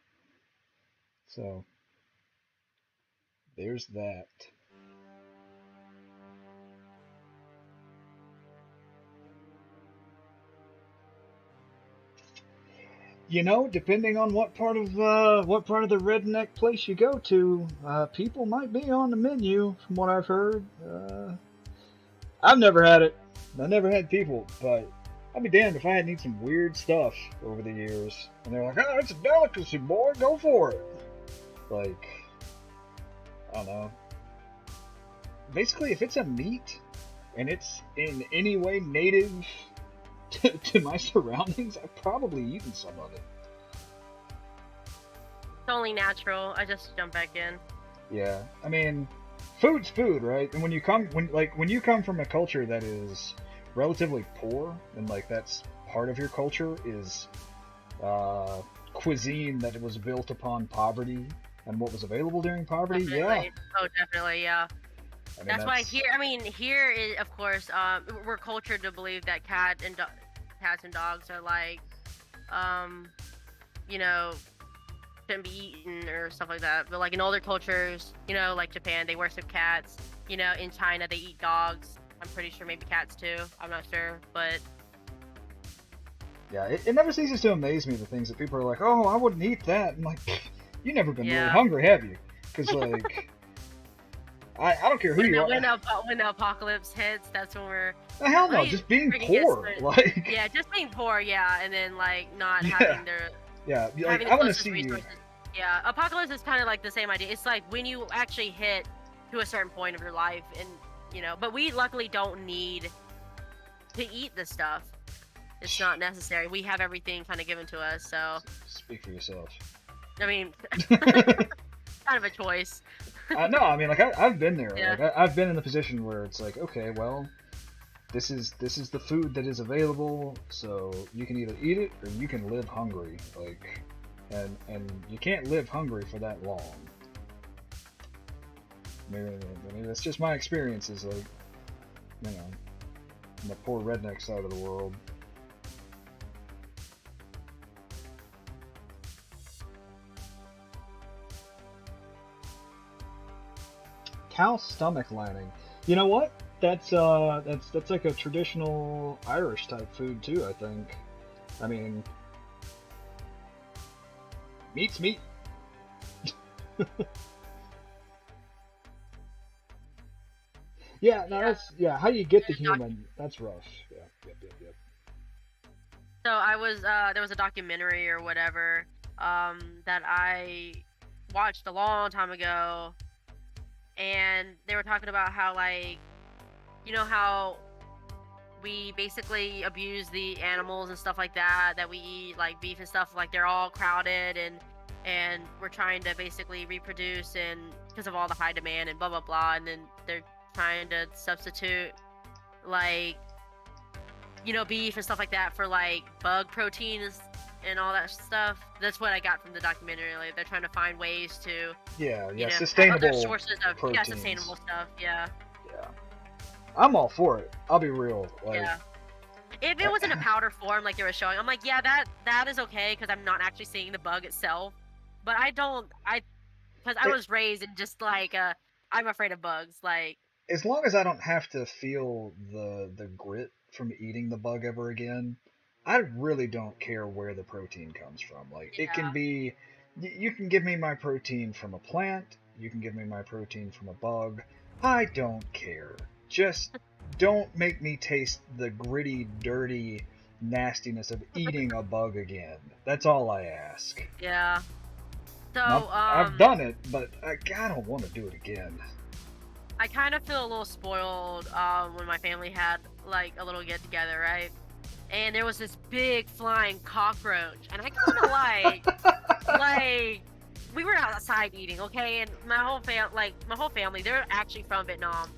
Speaker 1: so there's that. Depending on what part of the redneck place you go to, people might be on the menu. From what I've heard, I've never had it. I never had people, but I'd be damned if I hadn't eaten some weird stuff over the years. And they're like, "Oh, it's a delicacy, boy. Go for it." Like, I don't know. Basically, if it's a meat and it's in any way native to my surroundings, I've probably eaten some of it.
Speaker 2: it's only natural. I just jump back in.
Speaker 1: Yeah, I mean, food's food, right? And when you come from a culture that is relatively poor, and like that's part of your culture is cuisine that was built upon poverty and what was available during poverty. Yeah,
Speaker 2: Definitely. Oh, definitely. Yeah.
Speaker 1: I mean
Speaker 2: That's why here. I mean, here is, of course, we're cultured to believe that cats and dogs are like, um, you know, shouldn't be eaten or stuff like that. But like in other cultures, like Japan, they worship cats. In China, they eat dogs. I'm pretty sure maybe cats too. I'm not sure, but
Speaker 1: yeah, it never ceases to amaze me the things that people are like, "Oh, I wouldn't eat that." I'm like, you never been really
Speaker 2: yeah.
Speaker 1: hungry, have you? Because like. I don't care who you are.
Speaker 2: When the apocalypse hits, that's when we're.
Speaker 1: Hell no, just being poor. Like.
Speaker 2: Yeah, just being poor, yeah, and then like not having their.
Speaker 1: Yeah, like
Speaker 2: having
Speaker 1: I want to see
Speaker 2: resources. Yeah, apocalypse is kind of like the same idea. It's like when you actually hit to a certain point of your life, and but we luckily don't need to eat the stuff. It's not necessary. We have everything kind of given to us, so.
Speaker 1: Speak for yourself.
Speaker 2: I mean, kind of a choice.
Speaker 1: No, I mean, like I've been there.
Speaker 2: Yeah.
Speaker 1: Like, I've been in the position where it's like, okay, well, this is the food that is available, so you can either eat it or you can live hungry. Like, and you can't live hungry for that long. I mean, that's just my experiences. Like, in the poor redneck side of the world. Cow stomach lining. You know what? That's like a traditional Irish type food too, I think. I mean, meat's meat. Yeah, no, that's how you get the human. That's rough. Yeah, yep.
Speaker 2: So I was there was a documentary or whatever that I watched a long time ago, and they were talking about how like, you know how we basically abuse the animals and stuff like that we eat, like beef and stuff, like they're all crowded, and we're trying to basically reproduce, and because of all the high demand and blah blah blah, and then they're trying to substitute like, you know, beef and stuff like that for like bug proteins and all that stuff. That's what I got from the documentary. Like they're trying to find ways to,
Speaker 1: Yeah,
Speaker 2: you know, have
Speaker 1: sustainable
Speaker 2: other sources of
Speaker 1: proteins.
Speaker 2: sustainable stuff. Yeah.
Speaker 1: Yeah, I'm all for it. I'll be real. Like,
Speaker 2: Yeah. If it was in a powder form, like they were showing, I'm like, yeah, that is okay, because I'm not actually seeing the bug itself. But because I was raised in just like, I'm afraid of bugs. Like,
Speaker 1: as long as I don't have to feel the grit from eating the bug ever again, I really don't care where the protein comes from. Like, it can
Speaker 2: yeah,
Speaker 1: be, you can give me my protein from a plant, you can give me my protein from a bug. I don't care. Just don't make me taste the gritty, dirty nastiness of eating a bug again. That's all I ask.
Speaker 2: yeah. So,
Speaker 1: I've done it, but I don't want to do it again.
Speaker 2: I kind of feel a little spoiled when my family had like a little get together, right? And there was this big flying cockroach, and I kind of like we were outside eating, okay? And my whole family, they're actually from Vietnam,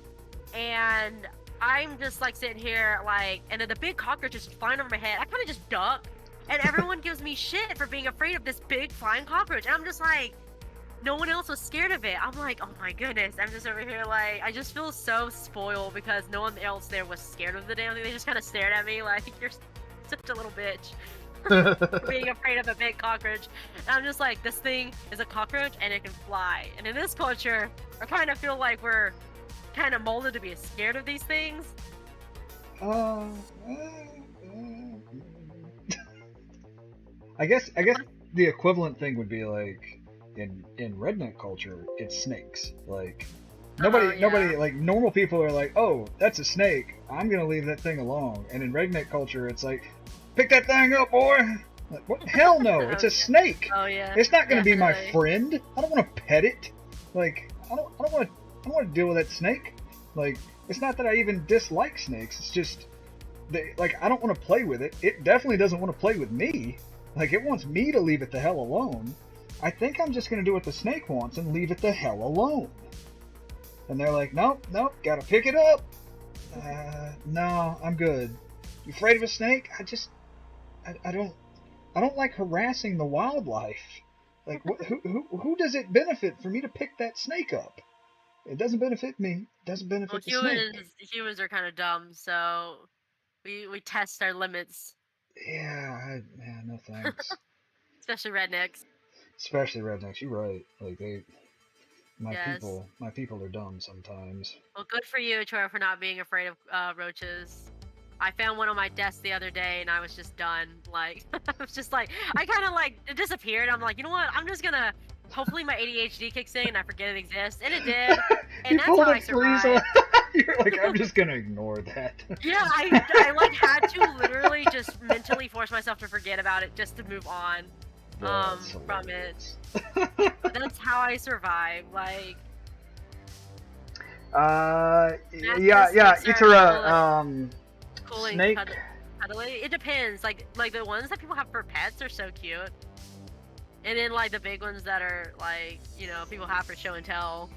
Speaker 2: and I'm just like sitting here like, and then the big cockroach is flying over my head. I kind of just duck, and everyone gives me shit for being afraid of this big flying cockroach, and I'm just like, no one else was scared of it. I'm like, oh my goodness. I'm just over here like, I just feel so spoiled because no one else there was scared of the damn thing. They just kind of stared at me like, you're such a little bitch for being afraid of a big cockroach. And I'm just like, this thing is a cockroach and it can fly. And in this culture, I kind of feel like we're kind of molded to be scared of these things.
Speaker 1: I guess the equivalent thing would be like, in redneck culture, it's snakes. Like, nobody, like, normal people are like, oh, that's a snake, I'm gonna leave that thing alone. And in redneck culture, it's like, pick that thing up, boy. Like, what? Hell no, it's a snake.
Speaker 2: Oh yeah.
Speaker 1: It's not gonna be my
Speaker 2: Definitely.
Speaker 1: friend. I don't want to pet it. Like, I don't want to deal with that snake. Like, it's not that I even dislike snakes. It's just, like, I don't want to play with it. It definitely doesn't want to play with me. Like, it wants me to leave it the hell alone. I think I'm just going to do what the snake wants and leave it the hell alone. And they're like, nope, gotta pick it up. No, I'm good. You afraid of a snake? I don't like harassing the wildlife. Like, who does it benefit for me to pick that snake up? It doesn't benefit me. It doesn't benefit the snake.
Speaker 2: Humans are kind of dumb, so we test our limits,
Speaker 1: Yeah, no thanks.
Speaker 2: especially rednecks.
Speaker 1: Especially rednecks. You're right. Like,
Speaker 2: Yes.
Speaker 1: my people are dumb sometimes.
Speaker 2: Well, good for you, Troy, for not being afraid of roaches. I found one on my desk the other day, and I was just done. Like, I was just like, I kind of like, it disappeared. I'm like, you know what? I'm just gonna, hopefully my ADHD kicks in and I forget it exists. And it did. And that's how I survived.
Speaker 1: You're like, I'm just gonna ignore that.
Speaker 2: Yeah, I like had to literally just mentally force myself to forget about it just to move on from it. But that's how I survive. Like,
Speaker 1: yeah, Itara,
Speaker 2: cooling,
Speaker 1: snake.
Speaker 2: cuddly. It depends. Like the ones that people have for pets are so cute. And then like the big ones that are like, you know, people have for show and tell.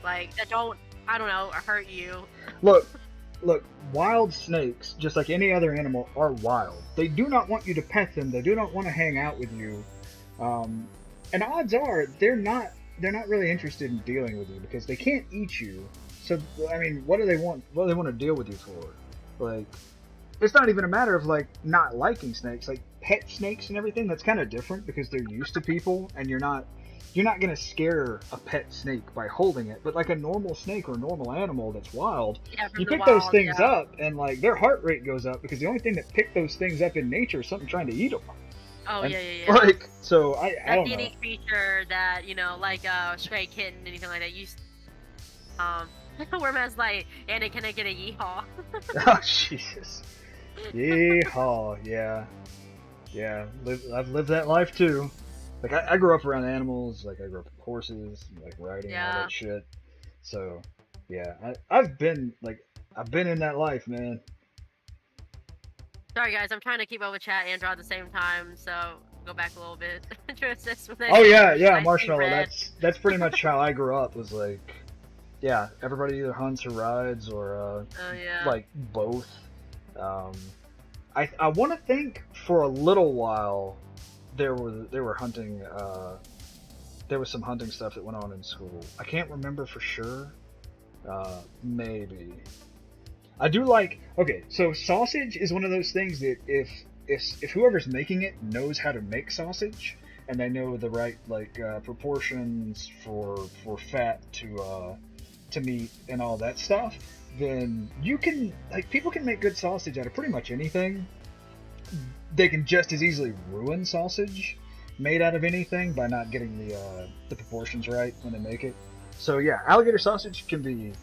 Speaker 2: Like that don't, I don't know, hurt you.
Speaker 1: Look, wild snakes, just like any other animal, are wild. They do not want you to pet them. They do not want to hang out with you. And odds are they're not really interested in dealing with you because they can't eat you. So I mean, what do they want? What do they want to deal with you for? Like, it's not even a matter of like not liking snakes. Like pet snakes and everything, that's kind of different because they're used to people, and you're not gonna scare a pet snake by holding it. But like a normal snake or a normal animal that's wild,
Speaker 2: Yeah, from
Speaker 1: you
Speaker 2: the
Speaker 1: pick
Speaker 2: wild,
Speaker 1: those things
Speaker 2: yeah.
Speaker 1: up, and like their heart rate goes up because the only thing that pick those things up in nature is something trying to eat them.
Speaker 2: Oh
Speaker 1: And,
Speaker 2: yeah.
Speaker 1: Like, so I
Speaker 2: That
Speaker 1: don't know.
Speaker 2: unique creature that, you know, like a stray kitten, anything like that. Where man's like, Andy, can I get a yeehaw?
Speaker 1: Oh Jesus. Yeehaw, yeah. I've lived that life too. like I grew up around animals. Like I grew up with horses, like riding and all
Speaker 2: Yeah.
Speaker 1: that shit. So yeah, I've been in that life, man.
Speaker 2: Sorry guys, I'm trying to keep up with chat and draw at the same time, so go back a little bit to assist with
Speaker 1: Oh
Speaker 2: anything.
Speaker 1: yeah, yeah,
Speaker 2: I see
Speaker 1: marshmallow.
Speaker 2: red.
Speaker 1: That's pretty much how I grew up. Was like, yeah, everybody either hunts or rides or
Speaker 2: Oh yeah.
Speaker 1: like both. Um, I want to think for a little while there were hunting. There was some hunting stuff that went on in school. I can't remember for sure. Maybe. I do like. Okay, so sausage is one of those things that if whoever's making it knows how to make sausage and they know the right like proportions for fat to meat and all that stuff, then you can like people can make good sausage out of pretty much anything. They can just as easily ruin sausage made out of anything by not getting the proportions right when they make it. So yeah, alligator sausage can be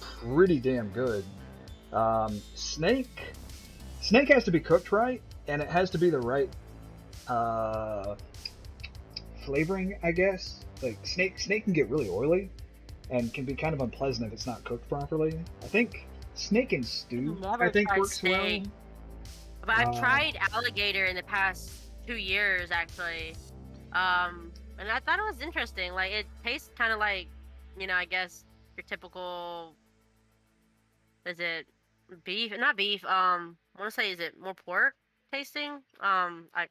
Speaker 1: pretty damn good. Snake has to be cooked right, and it has to be the right uh, flavoring, I guess. Like snake can get really oily, and can be kind of unpleasant if it's not cooked properly. I think snake and stew, I
Speaker 2: Never
Speaker 1: think
Speaker 2: tried
Speaker 1: works well.
Speaker 2: snake. But I've
Speaker 1: Uh,
Speaker 2: tried alligator in the past 2 years actually. And I thought it was interesting. Like it tastes kind of like, I guess your typical. Is it beef? Not beef. I want to say is it more pork tasting? I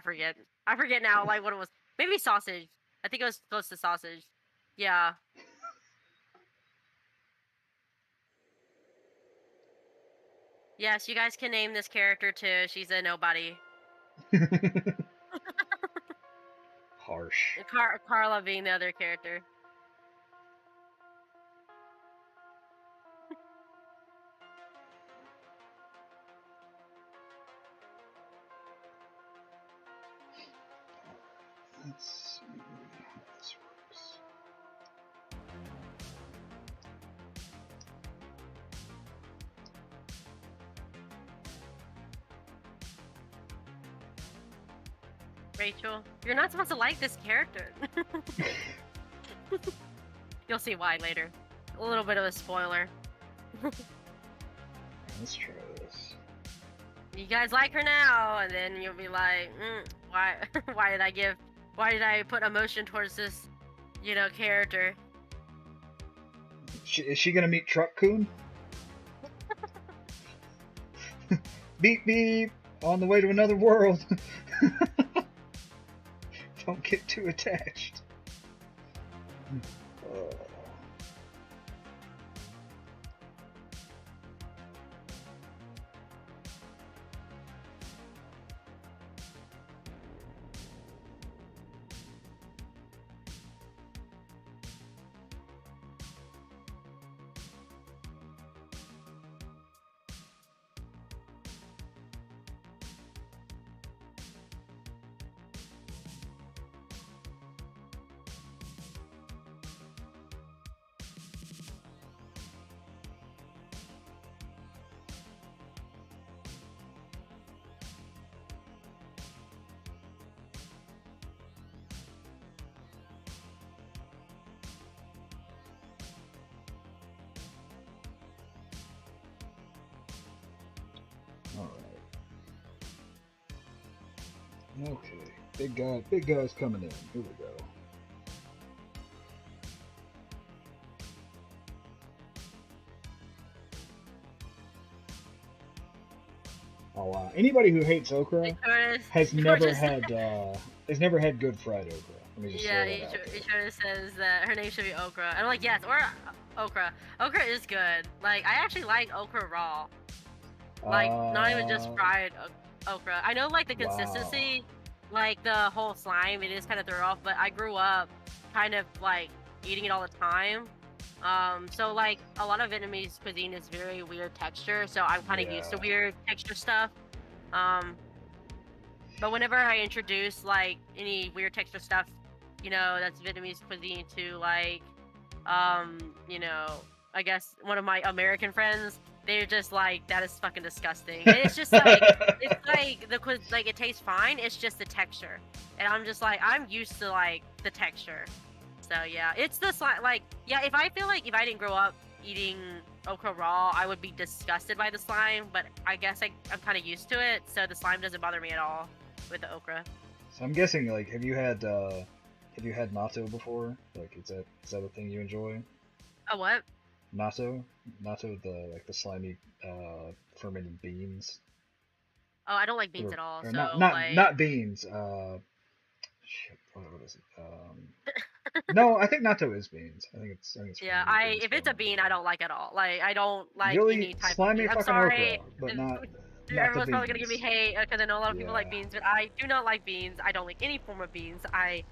Speaker 2: forget. I forget now. Like what it was. Maybe sausage. I think it was close to sausage. Yeah. Yes, you guys can name this character too. She's a nobody.
Speaker 1: harsh.
Speaker 2: Carla being the other character.
Speaker 1: Let's see how this works.
Speaker 2: Rachel, you're not supposed to like this character. You'll see why later. A little bit of a spoiler.
Speaker 1: Let's try this.
Speaker 2: You guys like her now, and then you'll be like, why? Why did I put emotion towards this, character?
Speaker 1: Is she gonna meet Truck Coon? Beep beep! On the way to another world. Don't get too attached. Okay, big guy's coming in. Here we go. Anybody who hates okra has never had good fried okra. Let me just
Speaker 2: Yeah,
Speaker 1: throw that out there.
Speaker 2: Ichora says that her name should be Okra. I'm like, yes, or Okra. Okra is good. Like, I actually like okra raw. Like, not even just fried okra. I know, like, the consistency, like, the whole slime, it is kind of throw off, but I grew up kind of, like, eating it all the time. So, like, a lot of Vietnamese cuisine is very weird texture, so I'm kind of used to weird texture stuff. But whenever I introduce, like, any weird texture stuff, that's Vietnamese cuisine to, like, I guess one of my American friends, they're just like, that is fucking disgusting. And it's just like, it's like like it tastes fine. It's just the texture, and I'm just like, I'm used to like the texture. So yeah, it's the slime. Like yeah, if I feel like if I didn't grow up eating okra raw, I would be disgusted by the slime. But I guess I'm kind of used to it, so the slime doesn't bother me at all with the okra.
Speaker 1: So I'm guessing, like, have you had natto before? Like, is that a thing you enjoy?
Speaker 2: Oh what?
Speaker 1: Natto, the slimy fermented beans,
Speaker 2: Oh, I don't like beans at all.
Speaker 1: or
Speaker 2: So
Speaker 1: not
Speaker 2: like,
Speaker 1: beans. Shit, what is it? No, I think natto is beans. I think it's
Speaker 2: yeah,
Speaker 1: fermented beans
Speaker 2: if it's a
Speaker 1: fermented.
Speaker 2: bean, I don't like at all. Like I don't like
Speaker 1: You'll
Speaker 2: any
Speaker 1: eat
Speaker 2: type of bean.
Speaker 1: slimy
Speaker 2: I'm
Speaker 1: fucking okra,
Speaker 2: sorry.
Speaker 1: but not the
Speaker 2: Everyone's probably gonna give me
Speaker 1: beans.
Speaker 2: hate because I know a lot of people like
Speaker 1: Yeah.
Speaker 2: beans, but I do not like beans. I don't like any form of beans. I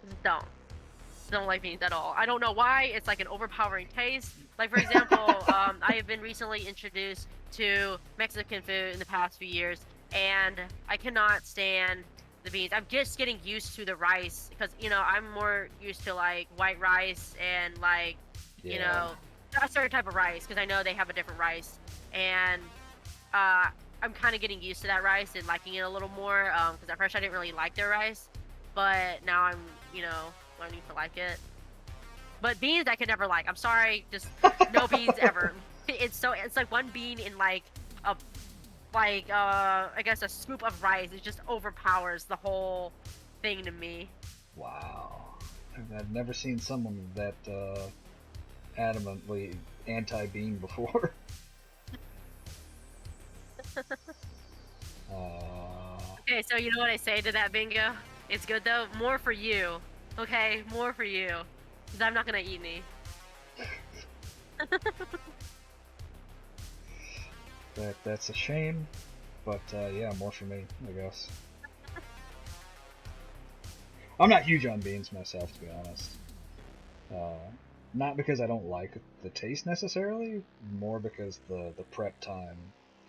Speaker 2: just don't like beans at all. I don't know why. It's like an overpowering taste. Like for example, I have been recently introduced to Mexican food in the past few years, and I cannot stand the beans. I'm just getting used to the rice because I'm more used to like white rice and like you
Speaker 1: Yeah.
Speaker 2: know a certain type of rice because I know they have a different rice, and uh, I'm kind of getting used to that rice and liking it a little more. Because at first I didn't really like their rice, but now I'm learning to like it. But beans I could never like. I'm sorry, just no beans ever. It's like one bean in like a I guess a scoop of rice. It just overpowers the whole thing to me.
Speaker 1: Wow. I've never seen someone that adamantly anti-bean before.
Speaker 2: Okay, so you know what I say to that, Bingo? It's good though. More for you. Okay, more for you. Because I'm not gonna eat any.
Speaker 1: That's a shame, but yeah, more for me, I guess. I'm not huge on beans myself, to be honest. Uh, Not because I don't like the taste necessarily, more because the prep time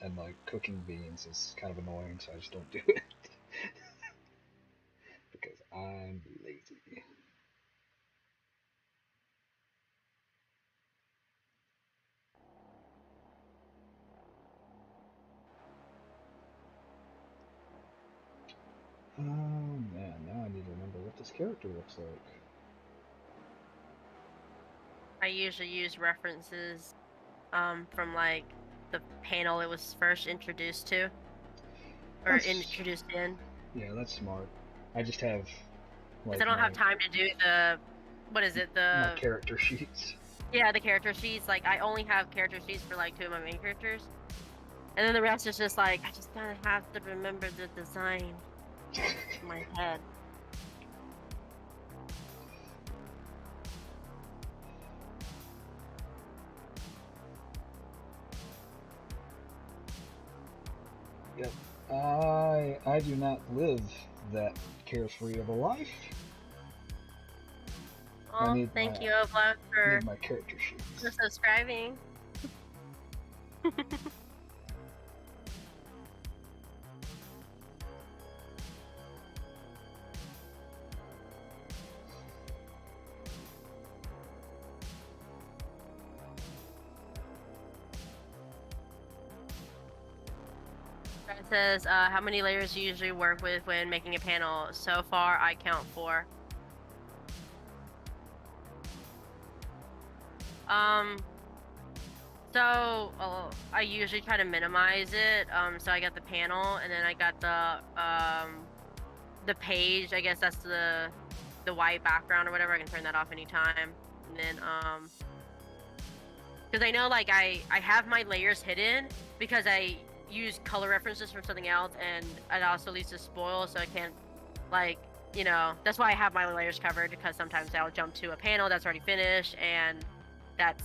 Speaker 1: and like cooking beans is kind of annoying, so I just don't do it because I'm lazy. Oh man, now I need to remember what this character looks like.
Speaker 2: I usually use references from like the panel it was first introduced to or
Speaker 1: That's
Speaker 2: introduced in.
Speaker 1: Yeah, that's smart. I just have
Speaker 2: Because I
Speaker 1: like
Speaker 2: don't have time to do the what is it
Speaker 1: my
Speaker 2: the
Speaker 1: character sheets.
Speaker 2: yeah the character sheets. Like I only have character sheets for like two of my main characters, and then the rest is just like I just gotta have to remember the design in my head.
Speaker 1: Yep. I do not live that carefree of a life. I
Speaker 2: Oh, thank you, Ovla,
Speaker 1: need my character sheets.
Speaker 2: for subscribing. It says, how many layers do you usually work with when making a panel? So far, I count 4. Um, so I usually try to minimize it. So I got the panel, and then I got the page. I guess that's the white background or whatever. I can turn that off anytime. And then because I know like I have my layers hidden because I use color references from something else, and it also leads to spoil, so I can't like that's why I have my layers covered, because sometimes I'll jump to a panel that's already finished, and that's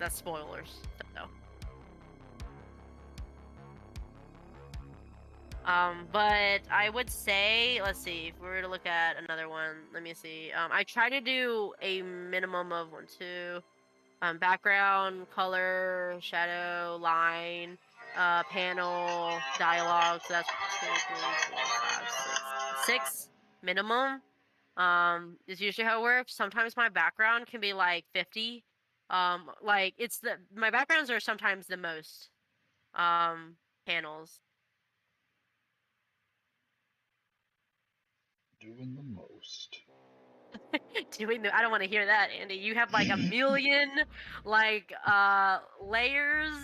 Speaker 2: spoilers. So but I would say, let's see, if we were to look at another one, let me see. I try to do a minimum of 1, 2, background, color, shadow, line, panel, dialogue. So that's 2, 3, 4, 5, 6 minimum. Is usually how it works. Sometimes my background can be like 50. Like my backgrounds are sometimes the most panels.
Speaker 1: Doing the most.
Speaker 2: I don't want to hear that, Andy. You have like a million like layers.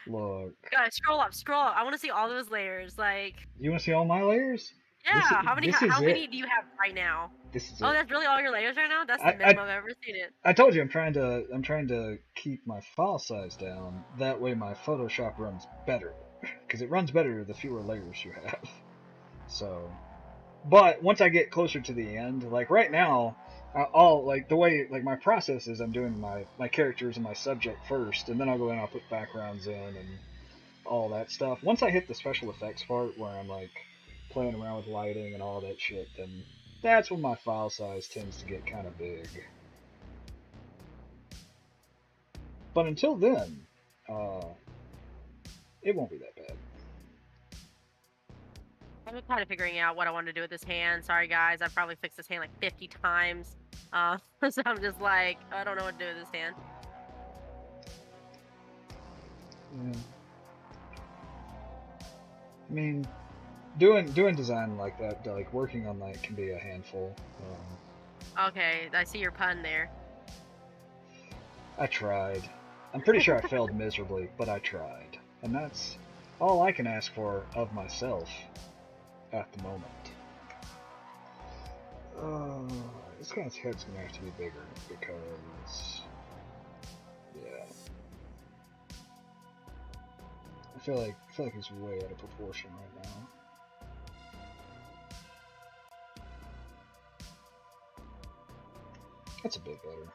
Speaker 1: Look.
Speaker 2: Guys, scroll up, scroll up. I want to see all those layers. Like,
Speaker 1: You want to see all my layers?
Speaker 2: yeah. How
Speaker 1: This is
Speaker 2: many
Speaker 1: it.
Speaker 2: do you have right now?
Speaker 1: This is
Speaker 2: Oh,
Speaker 1: it.
Speaker 2: that's really all your layers right now? That's the minimum I've ever seen it.
Speaker 1: I told you I'm trying to keep my file size down. That way my Photoshop runs better, because it runs better the fewer layers you have. So, but once I get closer to the end, like right now, I'll like the way like my process is I'm doing my characters and my subject first, and then I'll go in and I'll put backgrounds in and all that stuff. Once I hit the special effects part where I'm like playing around with lighting and all that shit, then that's when my file size tends to get kind of big. But until then, it won't be that bad.
Speaker 2: I'm kind of figuring out what I want to do with this hand. Sorry, guys. I've probably fixed this hand like 50 times. So I'm just like, I don't know what to do with this hand.
Speaker 1: Yeah. I mean, doing design like that, like working on that, can be a handful.
Speaker 2: Okay, I see your pun there.
Speaker 1: I tried. I'm pretty sure I failed miserably, but I tried, and that's all I can ask for of myself at the moment. This guy's head's gonna have to be bigger because, yeah, I feel like he's way out of proportion right now. That's a bit better.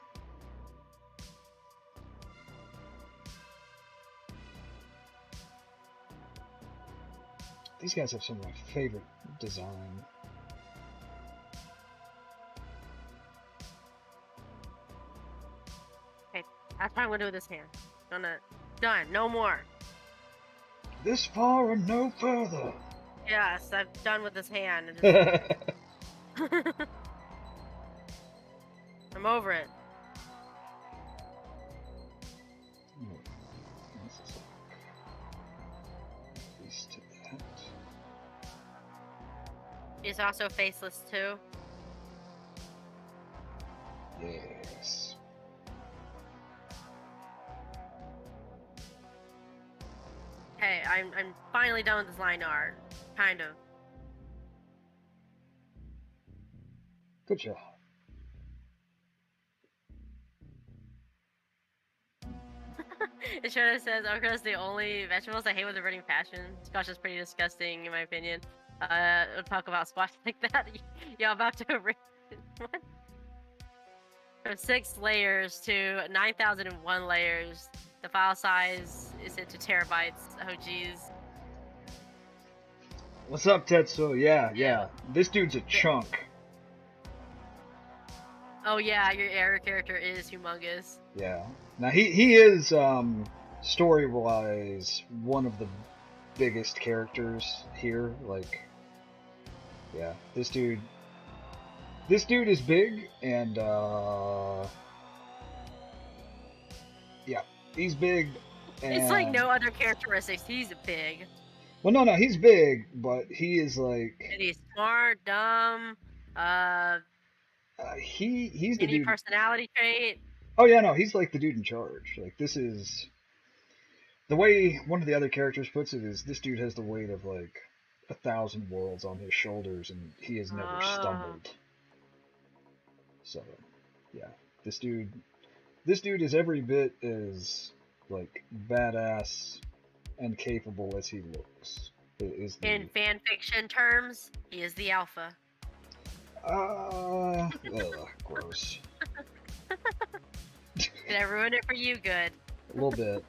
Speaker 1: These guys have some of my favorite design.
Speaker 2: Okay, that's what I'm gonna do with this hand. Done. No more.
Speaker 1: This far and no further.
Speaker 2: Yes, I'm done with this hand. I'm over it. He's also faceless too.
Speaker 1: Yes.
Speaker 2: Hey, I'm finally done with this line art. Kind of.
Speaker 1: Good job.
Speaker 2: It sure says okra is the only vegetables I hate with a burning passion. Squash is pretty disgusting in my opinion. Talk about squash like that. Y'all about to what? From 6 layers to 9,001 layers. The file size is into terabytes. Oh geez.
Speaker 1: What's up, Tetsu? Yeah. This dude's a chunk.
Speaker 2: Oh yeah, your error character is humongous.
Speaker 1: Yeah. Now he is story-wise one of the biggest characters here. Like, yeah, this dude is big, and yeah, he's big. And
Speaker 2: it's like no other characteristics. He's big.
Speaker 1: Well, no, he's big, but he is like.
Speaker 2: And he's smart, dumb.
Speaker 1: He's the dude.
Speaker 2: Personality trait.
Speaker 1: Oh yeah, no, he's like the dude in charge. Like, this is the way one of the other characters puts it is this dude has the weight of like 1,000 worlds on his shoulders, and he has never stumbled. So, yeah, this dude is every bit as like badass and capable as he looks.
Speaker 2: In fan fiction terms, he is the alpha.
Speaker 1: Gross.
Speaker 2: Did I ruin it for you? Good.
Speaker 1: A little bit.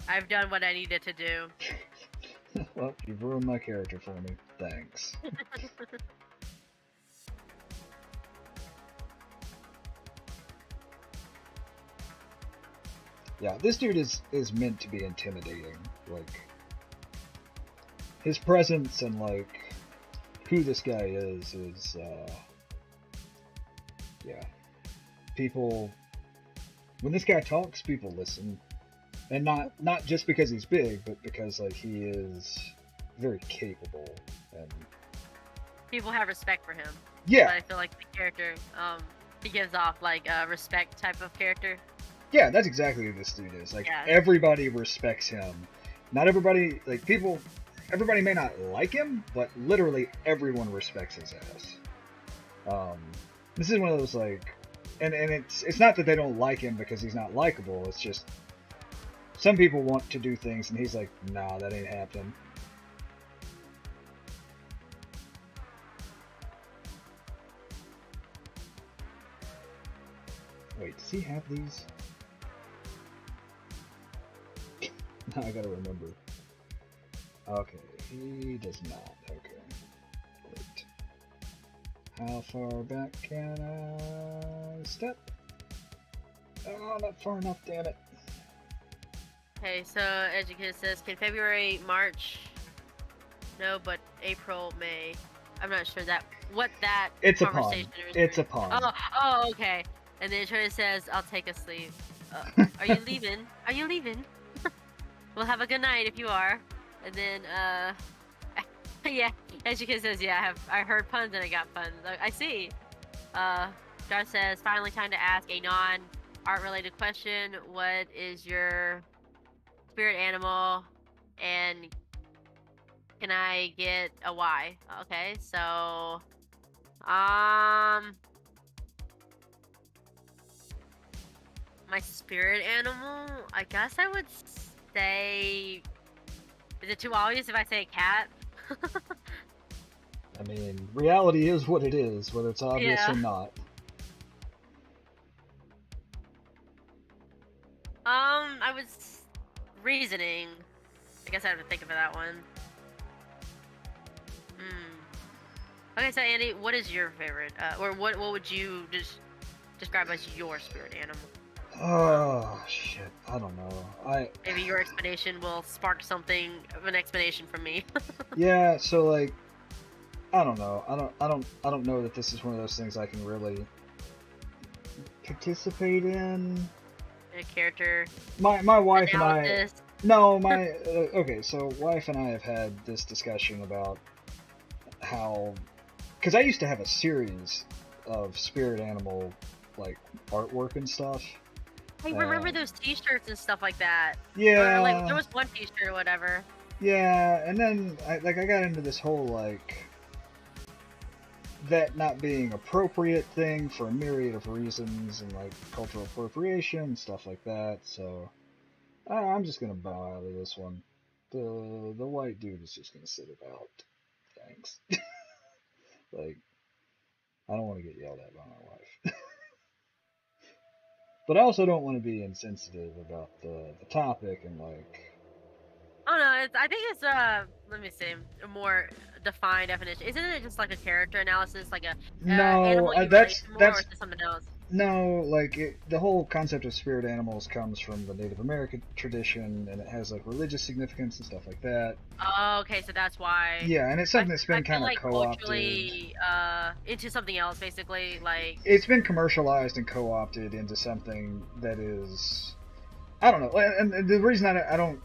Speaker 2: I've done what I needed to do.
Speaker 1: Well, you've ruined my character for me. Thanks. Yeah, this dude is meant to be intimidating. Like, his presence and like who this guy is yeah, people. When this guy talks, people listen, and not just because he's big, but because like he is very capable and
Speaker 2: People have respect for him.
Speaker 1: yeah,
Speaker 2: But I feel like the character, he gives off like a respect type of character.
Speaker 1: yeah, that's exactly who this dude is. Like
Speaker 2: Yeah.
Speaker 1: everybody respects him. Not everybody like people. Everybody may not like him, but literally everyone respects his ass. This is one of those like, and it's not that they don't like him because he's not likable. It's just some people want to do things, and he's like, nah, that ain't happening. Wait, does he have these? Now I gotta remember. Okay, he does not. Okay. Great. How far back can I step? Oh, not far enough, damn it.
Speaker 2: Okay, so Educated says, can February, March? No, but April, May. I'm not sure what that
Speaker 1: It's a pun.
Speaker 2: conversation is.
Speaker 1: It's a pun.
Speaker 2: Oh, okay. And then Educated says, I'll take a sleeve. Are you leaving? Are you leaving? Well, have a good night if you are. And then, yeah, Educated says, yeah, I heard puns and I got puns. I see. Josh says, finally time to ask a non-art related question. What is your spirit animal? And can I get a Y? Okay, so, my spirit animal, I guess I would say, is it too obvious if I say cat?
Speaker 1: I mean, reality is what it is, whether it's obvious
Speaker 2: Yeah.
Speaker 1: or not.
Speaker 2: I was reasoning. I guess I have to think of that one. Okay, so Andy, what is your favorite, or what would you just describe as your spirit animal?
Speaker 1: Oh shit, I don't know.
Speaker 2: Maybe your explanation will spark something of an explanation from me.
Speaker 1: Yeah, so like, I don't know. I don't know that this is one of those things I can really participate in.
Speaker 2: A character.
Speaker 1: My wife
Speaker 2: analysis.
Speaker 1: and I. No, my okay. So wife and I have had this discussion about how, because I used to have a series of spirit animal like artwork and stuff.
Speaker 2: I remember those T-shirts and stuff like that.
Speaker 1: Yeah.
Speaker 2: Or, like there was one T-shirt or whatever.
Speaker 1: Yeah, and then I got into this whole like that not being appropriate thing for a myriad of reasons and like cultural appropriation and stuff like that. So I'm just gonna bow out of this one. The white dude is just gonna sit it out. Thanks. Like, I don't want to get yelled at by my wife. But I also don't want to be insensitive about the topic and like.
Speaker 2: Oh no, I think it's let me see, a more defined definition. Isn't it just like a character analysis, like a
Speaker 1: No,
Speaker 2: animal you
Speaker 1: that's
Speaker 2: relate to more, or is it something else?
Speaker 1: No, like the whole concept of spirit animals comes from the Native American tradition, and it has like religious significance and stuff like that.
Speaker 2: Oh, okay, so that's why.
Speaker 1: Yeah, and it's something that's been
Speaker 2: I feel
Speaker 1: kind of
Speaker 2: like
Speaker 1: co-opted.
Speaker 2: culturally, into something else, basically, like.
Speaker 1: It's been commercialized and co-opted into something that is, I don't know. And the reason I don't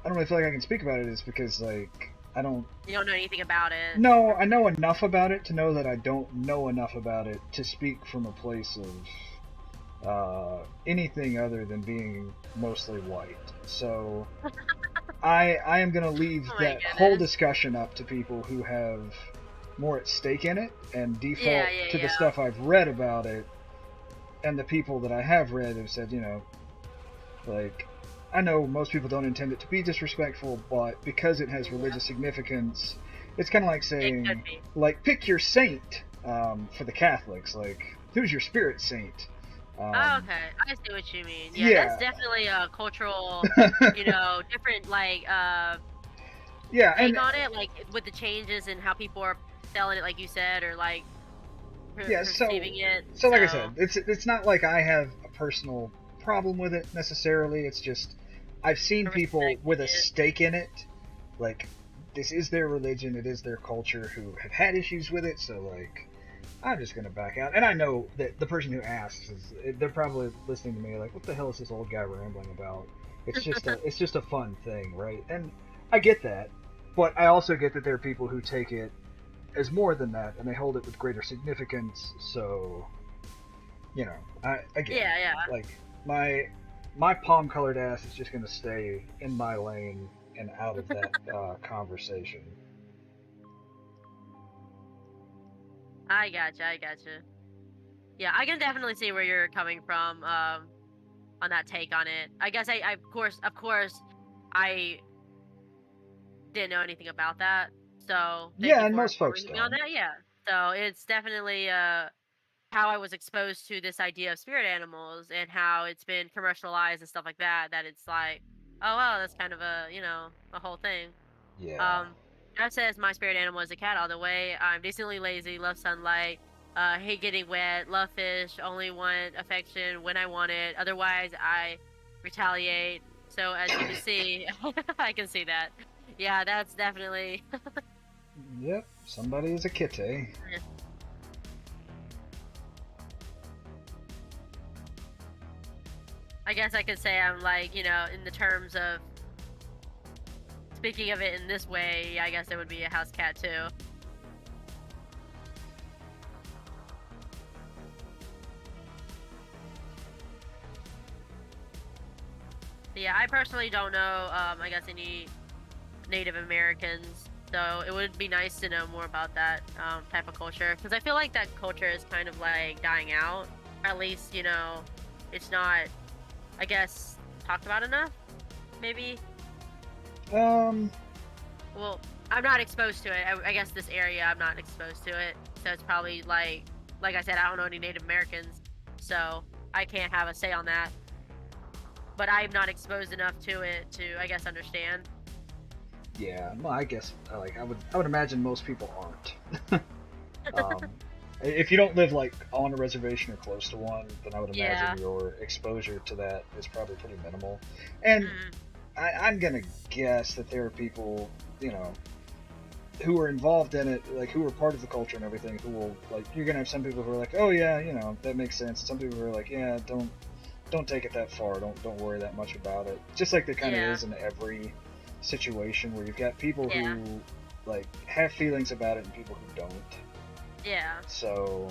Speaker 1: really feel like I can speak about it is because like I don't.
Speaker 2: You don't know anything about it.
Speaker 1: No, I know enough about it to know that I don't know enough about it to speak from a place of anything other than being mostly white. So I am going to leave that whole discussion up to people who have more at stake in it and default to the stuff I've read about it. And the people that I have read have said, you know, like, I know most people don't intend it to be disrespectful, but because it has religious significance, it's kind of like saying, like, pick your saint for the Catholics. Like, who's your spirit saint?
Speaker 2: Oh, okay. I see what you mean. Yeah, that's definitely a cultural, you know, different, like, take on it, like, with the changes and how people are selling it, like you said, or, like, perceiving it.
Speaker 1: So, like I said, it's not like I have a personal problem with it necessarily. It's just I've seen people with a stake in it, like this is their religion, it is their culture, who have had issues with it. So like I'm just gonna back out. And I know that the person who asks they're probably listening to me like, what the hell is this old guy rambling about? It's just a fun thing, right? And I get that, but I also get that there are people who take it as more than that, and they hold it with greater significance. So, you know, again,
Speaker 2: Yeah.
Speaker 1: like my palm colored ass is just gonna stay in my lane and out of that conversation.
Speaker 2: I gotcha. I gotcha. Yeah, I can definitely see where you're coming from. On that take on it. I guess I of course, I didn't know anything about that. So thank
Speaker 1: Yeah,
Speaker 2: you
Speaker 1: and
Speaker 2: for
Speaker 1: most folks
Speaker 2: informing me on
Speaker 1: don't.
Speaker 2: that. Yeah. So it's definitely how I was exposed to this idea of spirit animals and how it's been commercialized and stuff like that. That it's like, oh wow, that's kind of a a whole thing.
Speaker 1: Yeah.
Speaker 2: Um, that says my spirit animal is a cat all the way. I'm decently lazy, love sunlight, hate getting wet, love fish, only want affection when I want it. Otherwise, I retaliate. So as you can see, I can see that. Yeah, that's definitely.
Speaker 1: Yep, somebody is a kitty.
Speaker 2: I guess I could say I'm like, in the terms of speaking of it in this way, I guess it would be a house cat too. But yeah, I personally don't know, I guess any Native Americans. So it would be nice to know more about that type of culture because I feel like that culture is kind of like dying out. At least, it's not, I guess, talked about enough, maybe.
Speaker 1: Um,
Speaker 2: Well, I'm not exposed to it. I guess this area, I'm not exposed to it. So it's probably like I said, I don't know any Native Americans. So I can't have a say on that. But I'm not exposed enough to it to, I guess, understand.
Speaker 1: yeah, well, I guess I would imagine most people aren't. um, if you don't live like on a reservation or close to one, then I would
Speaker 2: Yeah.
Speaker 1: imagine your exposure to that is probably pretty minimal. And
Speaker 2: Mm,
Speaker 1: I'm gonna guess that there are people, you know, who are involved in it, like who are part of the culture and everything, who will like. You're gonna have some people who are like, oh yeah, that makes sense. Some people who are like, yeah, don't take it that far. Don't worry that much about it. Just like there kind of
Speaker 2: yeah.
Speaker 1: is in every situation where you've got people
Speaker 2: Yeah.
Speaker 1: who like have feelings about it and people who don't.
Speaker 2: Yeah.
Speaker 1: So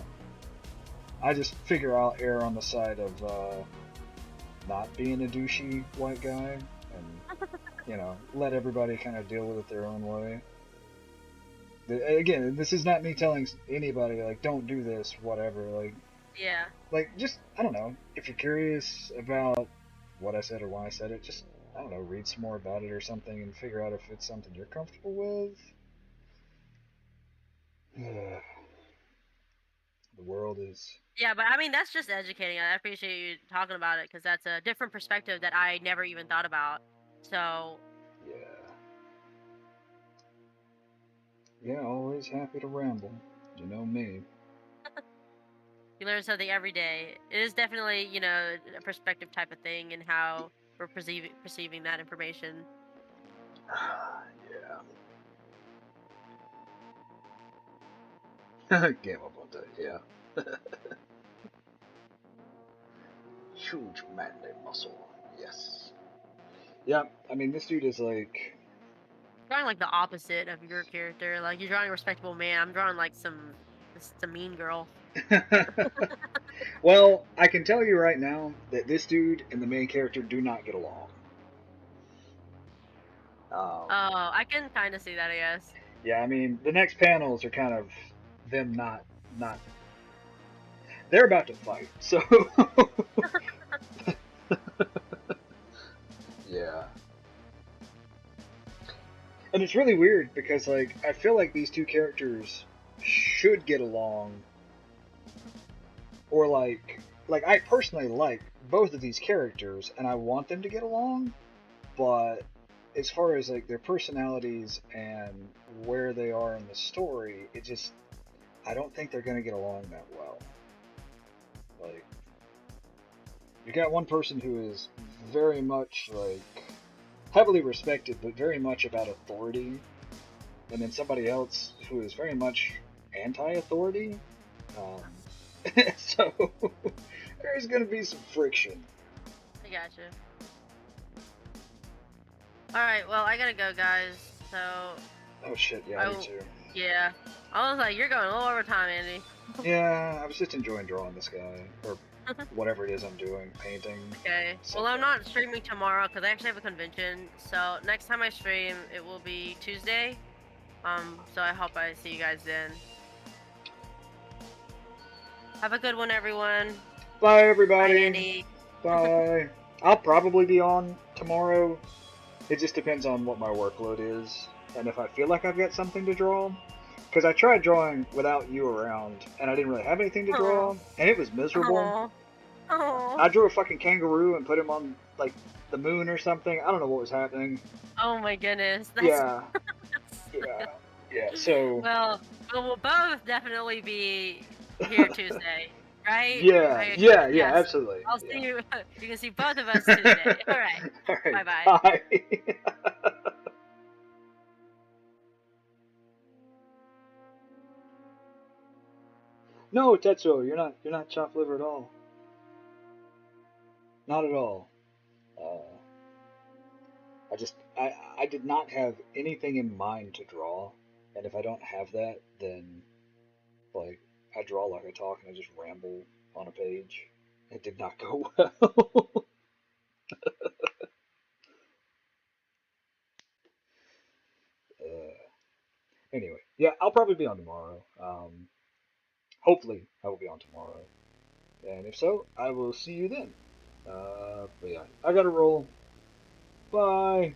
Speaker 1: I just figure I'll err on the side of not being a douchey white guy and let everybody kind of deal with it their own way. Again, this is not me telling anybody like don't do this, whatever.
Speaker 2: Yeah.
Speaker 1: Just I don't know. If you're curious about what I said or why I said it, just I don't know, read some more about it or something and figure out if it's something you're comfortable with. The world is
Speaker 2: Yeah, but I mean that's just educating. I appreciate you talking about it because that's a different perspective that I never even thought about. So
Speaker 1: yeah. Yeah, always happy to ramble. You know me.
Speaker 2: you learn something every day. It is definitely, a perspective type of thing and how we're perceiving that information.
Speaker 1: Yeah. Game up on that, yeah. Huge manly muscle. Yes. Yeah, I mean this dude is like
Speaker 2: Drawing like the opposite of your character. Like you're drawing a respectable man. I'm drawing like some mean girl.
Speaker 1: well, I can tell you right now that this dude and the main character do not get along. Um,
Speaker 2: Oh, I can kind of see that, I guess.
Speaker 1: yeah, I mean the next panels are kind of them not they're about to fight. So yeah, and it's really weird because like I feel like these two characters should get along, or like I personally like both of these characters and I want them to get along, but as far as like their personalities and where they are in the story, it just I don't think they're gonna get along that well. Like you got one person who is very much like heavily respected, but very much about authority, and then somebody else who is very much anti-authority. So there's gonna be some friction.
Speaker 2: I gotcha. Alright, well, I gotta go, guys. So,
Speaker 1: Oh shit, yeah, me too.
Speaker 2: yeah. I was like, you're going a little over time, Andy.
Speaker 1: Yeah, I was just enjoying drawing this guy, or whatever it is I'm doing, painting.
Speaker 2: Okay. Well,
Speaker 1: something.
Speaker 2: I'm not streaming tomorrow because I actually have a convention. So next time I stream, it will be Tuesday. So I hope I see you guys then. Have a good one, everyone.
Speaker 1: Bye,
Speaker 2: Bye,
Speaker 1: everybody.
Speaker 2: Andy.
Speaker 1: Bye. I'll probably be on tomorrow. It just depends on what my workload is, and if I feel like I've got something to draw. Because I tried drawing without you around, and I didn't really have anything to draw, and it was miserable.
Speaker 2: Oh. Oh.
Speaker 1: I drew a fucking kangaroo and put him on, like, the moon or something. I don't know what was happening.
Speaker 2: Oh my goodness. That's
Speaker 1: Yeah. Yeah. Yeah, so...
Speaker 2: Well, we'll both definitely be here Tuesday, right?
Speaker 1: Yeah,
Speaker 2: Right?
Speaker 1: yeah,
Speaker 2: Yes.
Speaker 1: absolutely.
Speaker 2: I'll
Speaker 1: yeah.
Speaker 2: see you. You can see both of us Tuesday. All right.
Speaker 1: All right.
Speaker 2: Bye-bye.
Speaker 1: Bye. No, Tetsuo, you're not chopped liver at all. Not at all. Uh, I did not have anything in mind to draw, and if I don't have that, then like I draw like I talk and I just ramble on a page. It did not go well. uh, anyway, yeah, I'll probably be on tomorrow. Hopefully, I will be on tomorrow, and if so, I will see you then. But yeah, I gotta roll. Bye.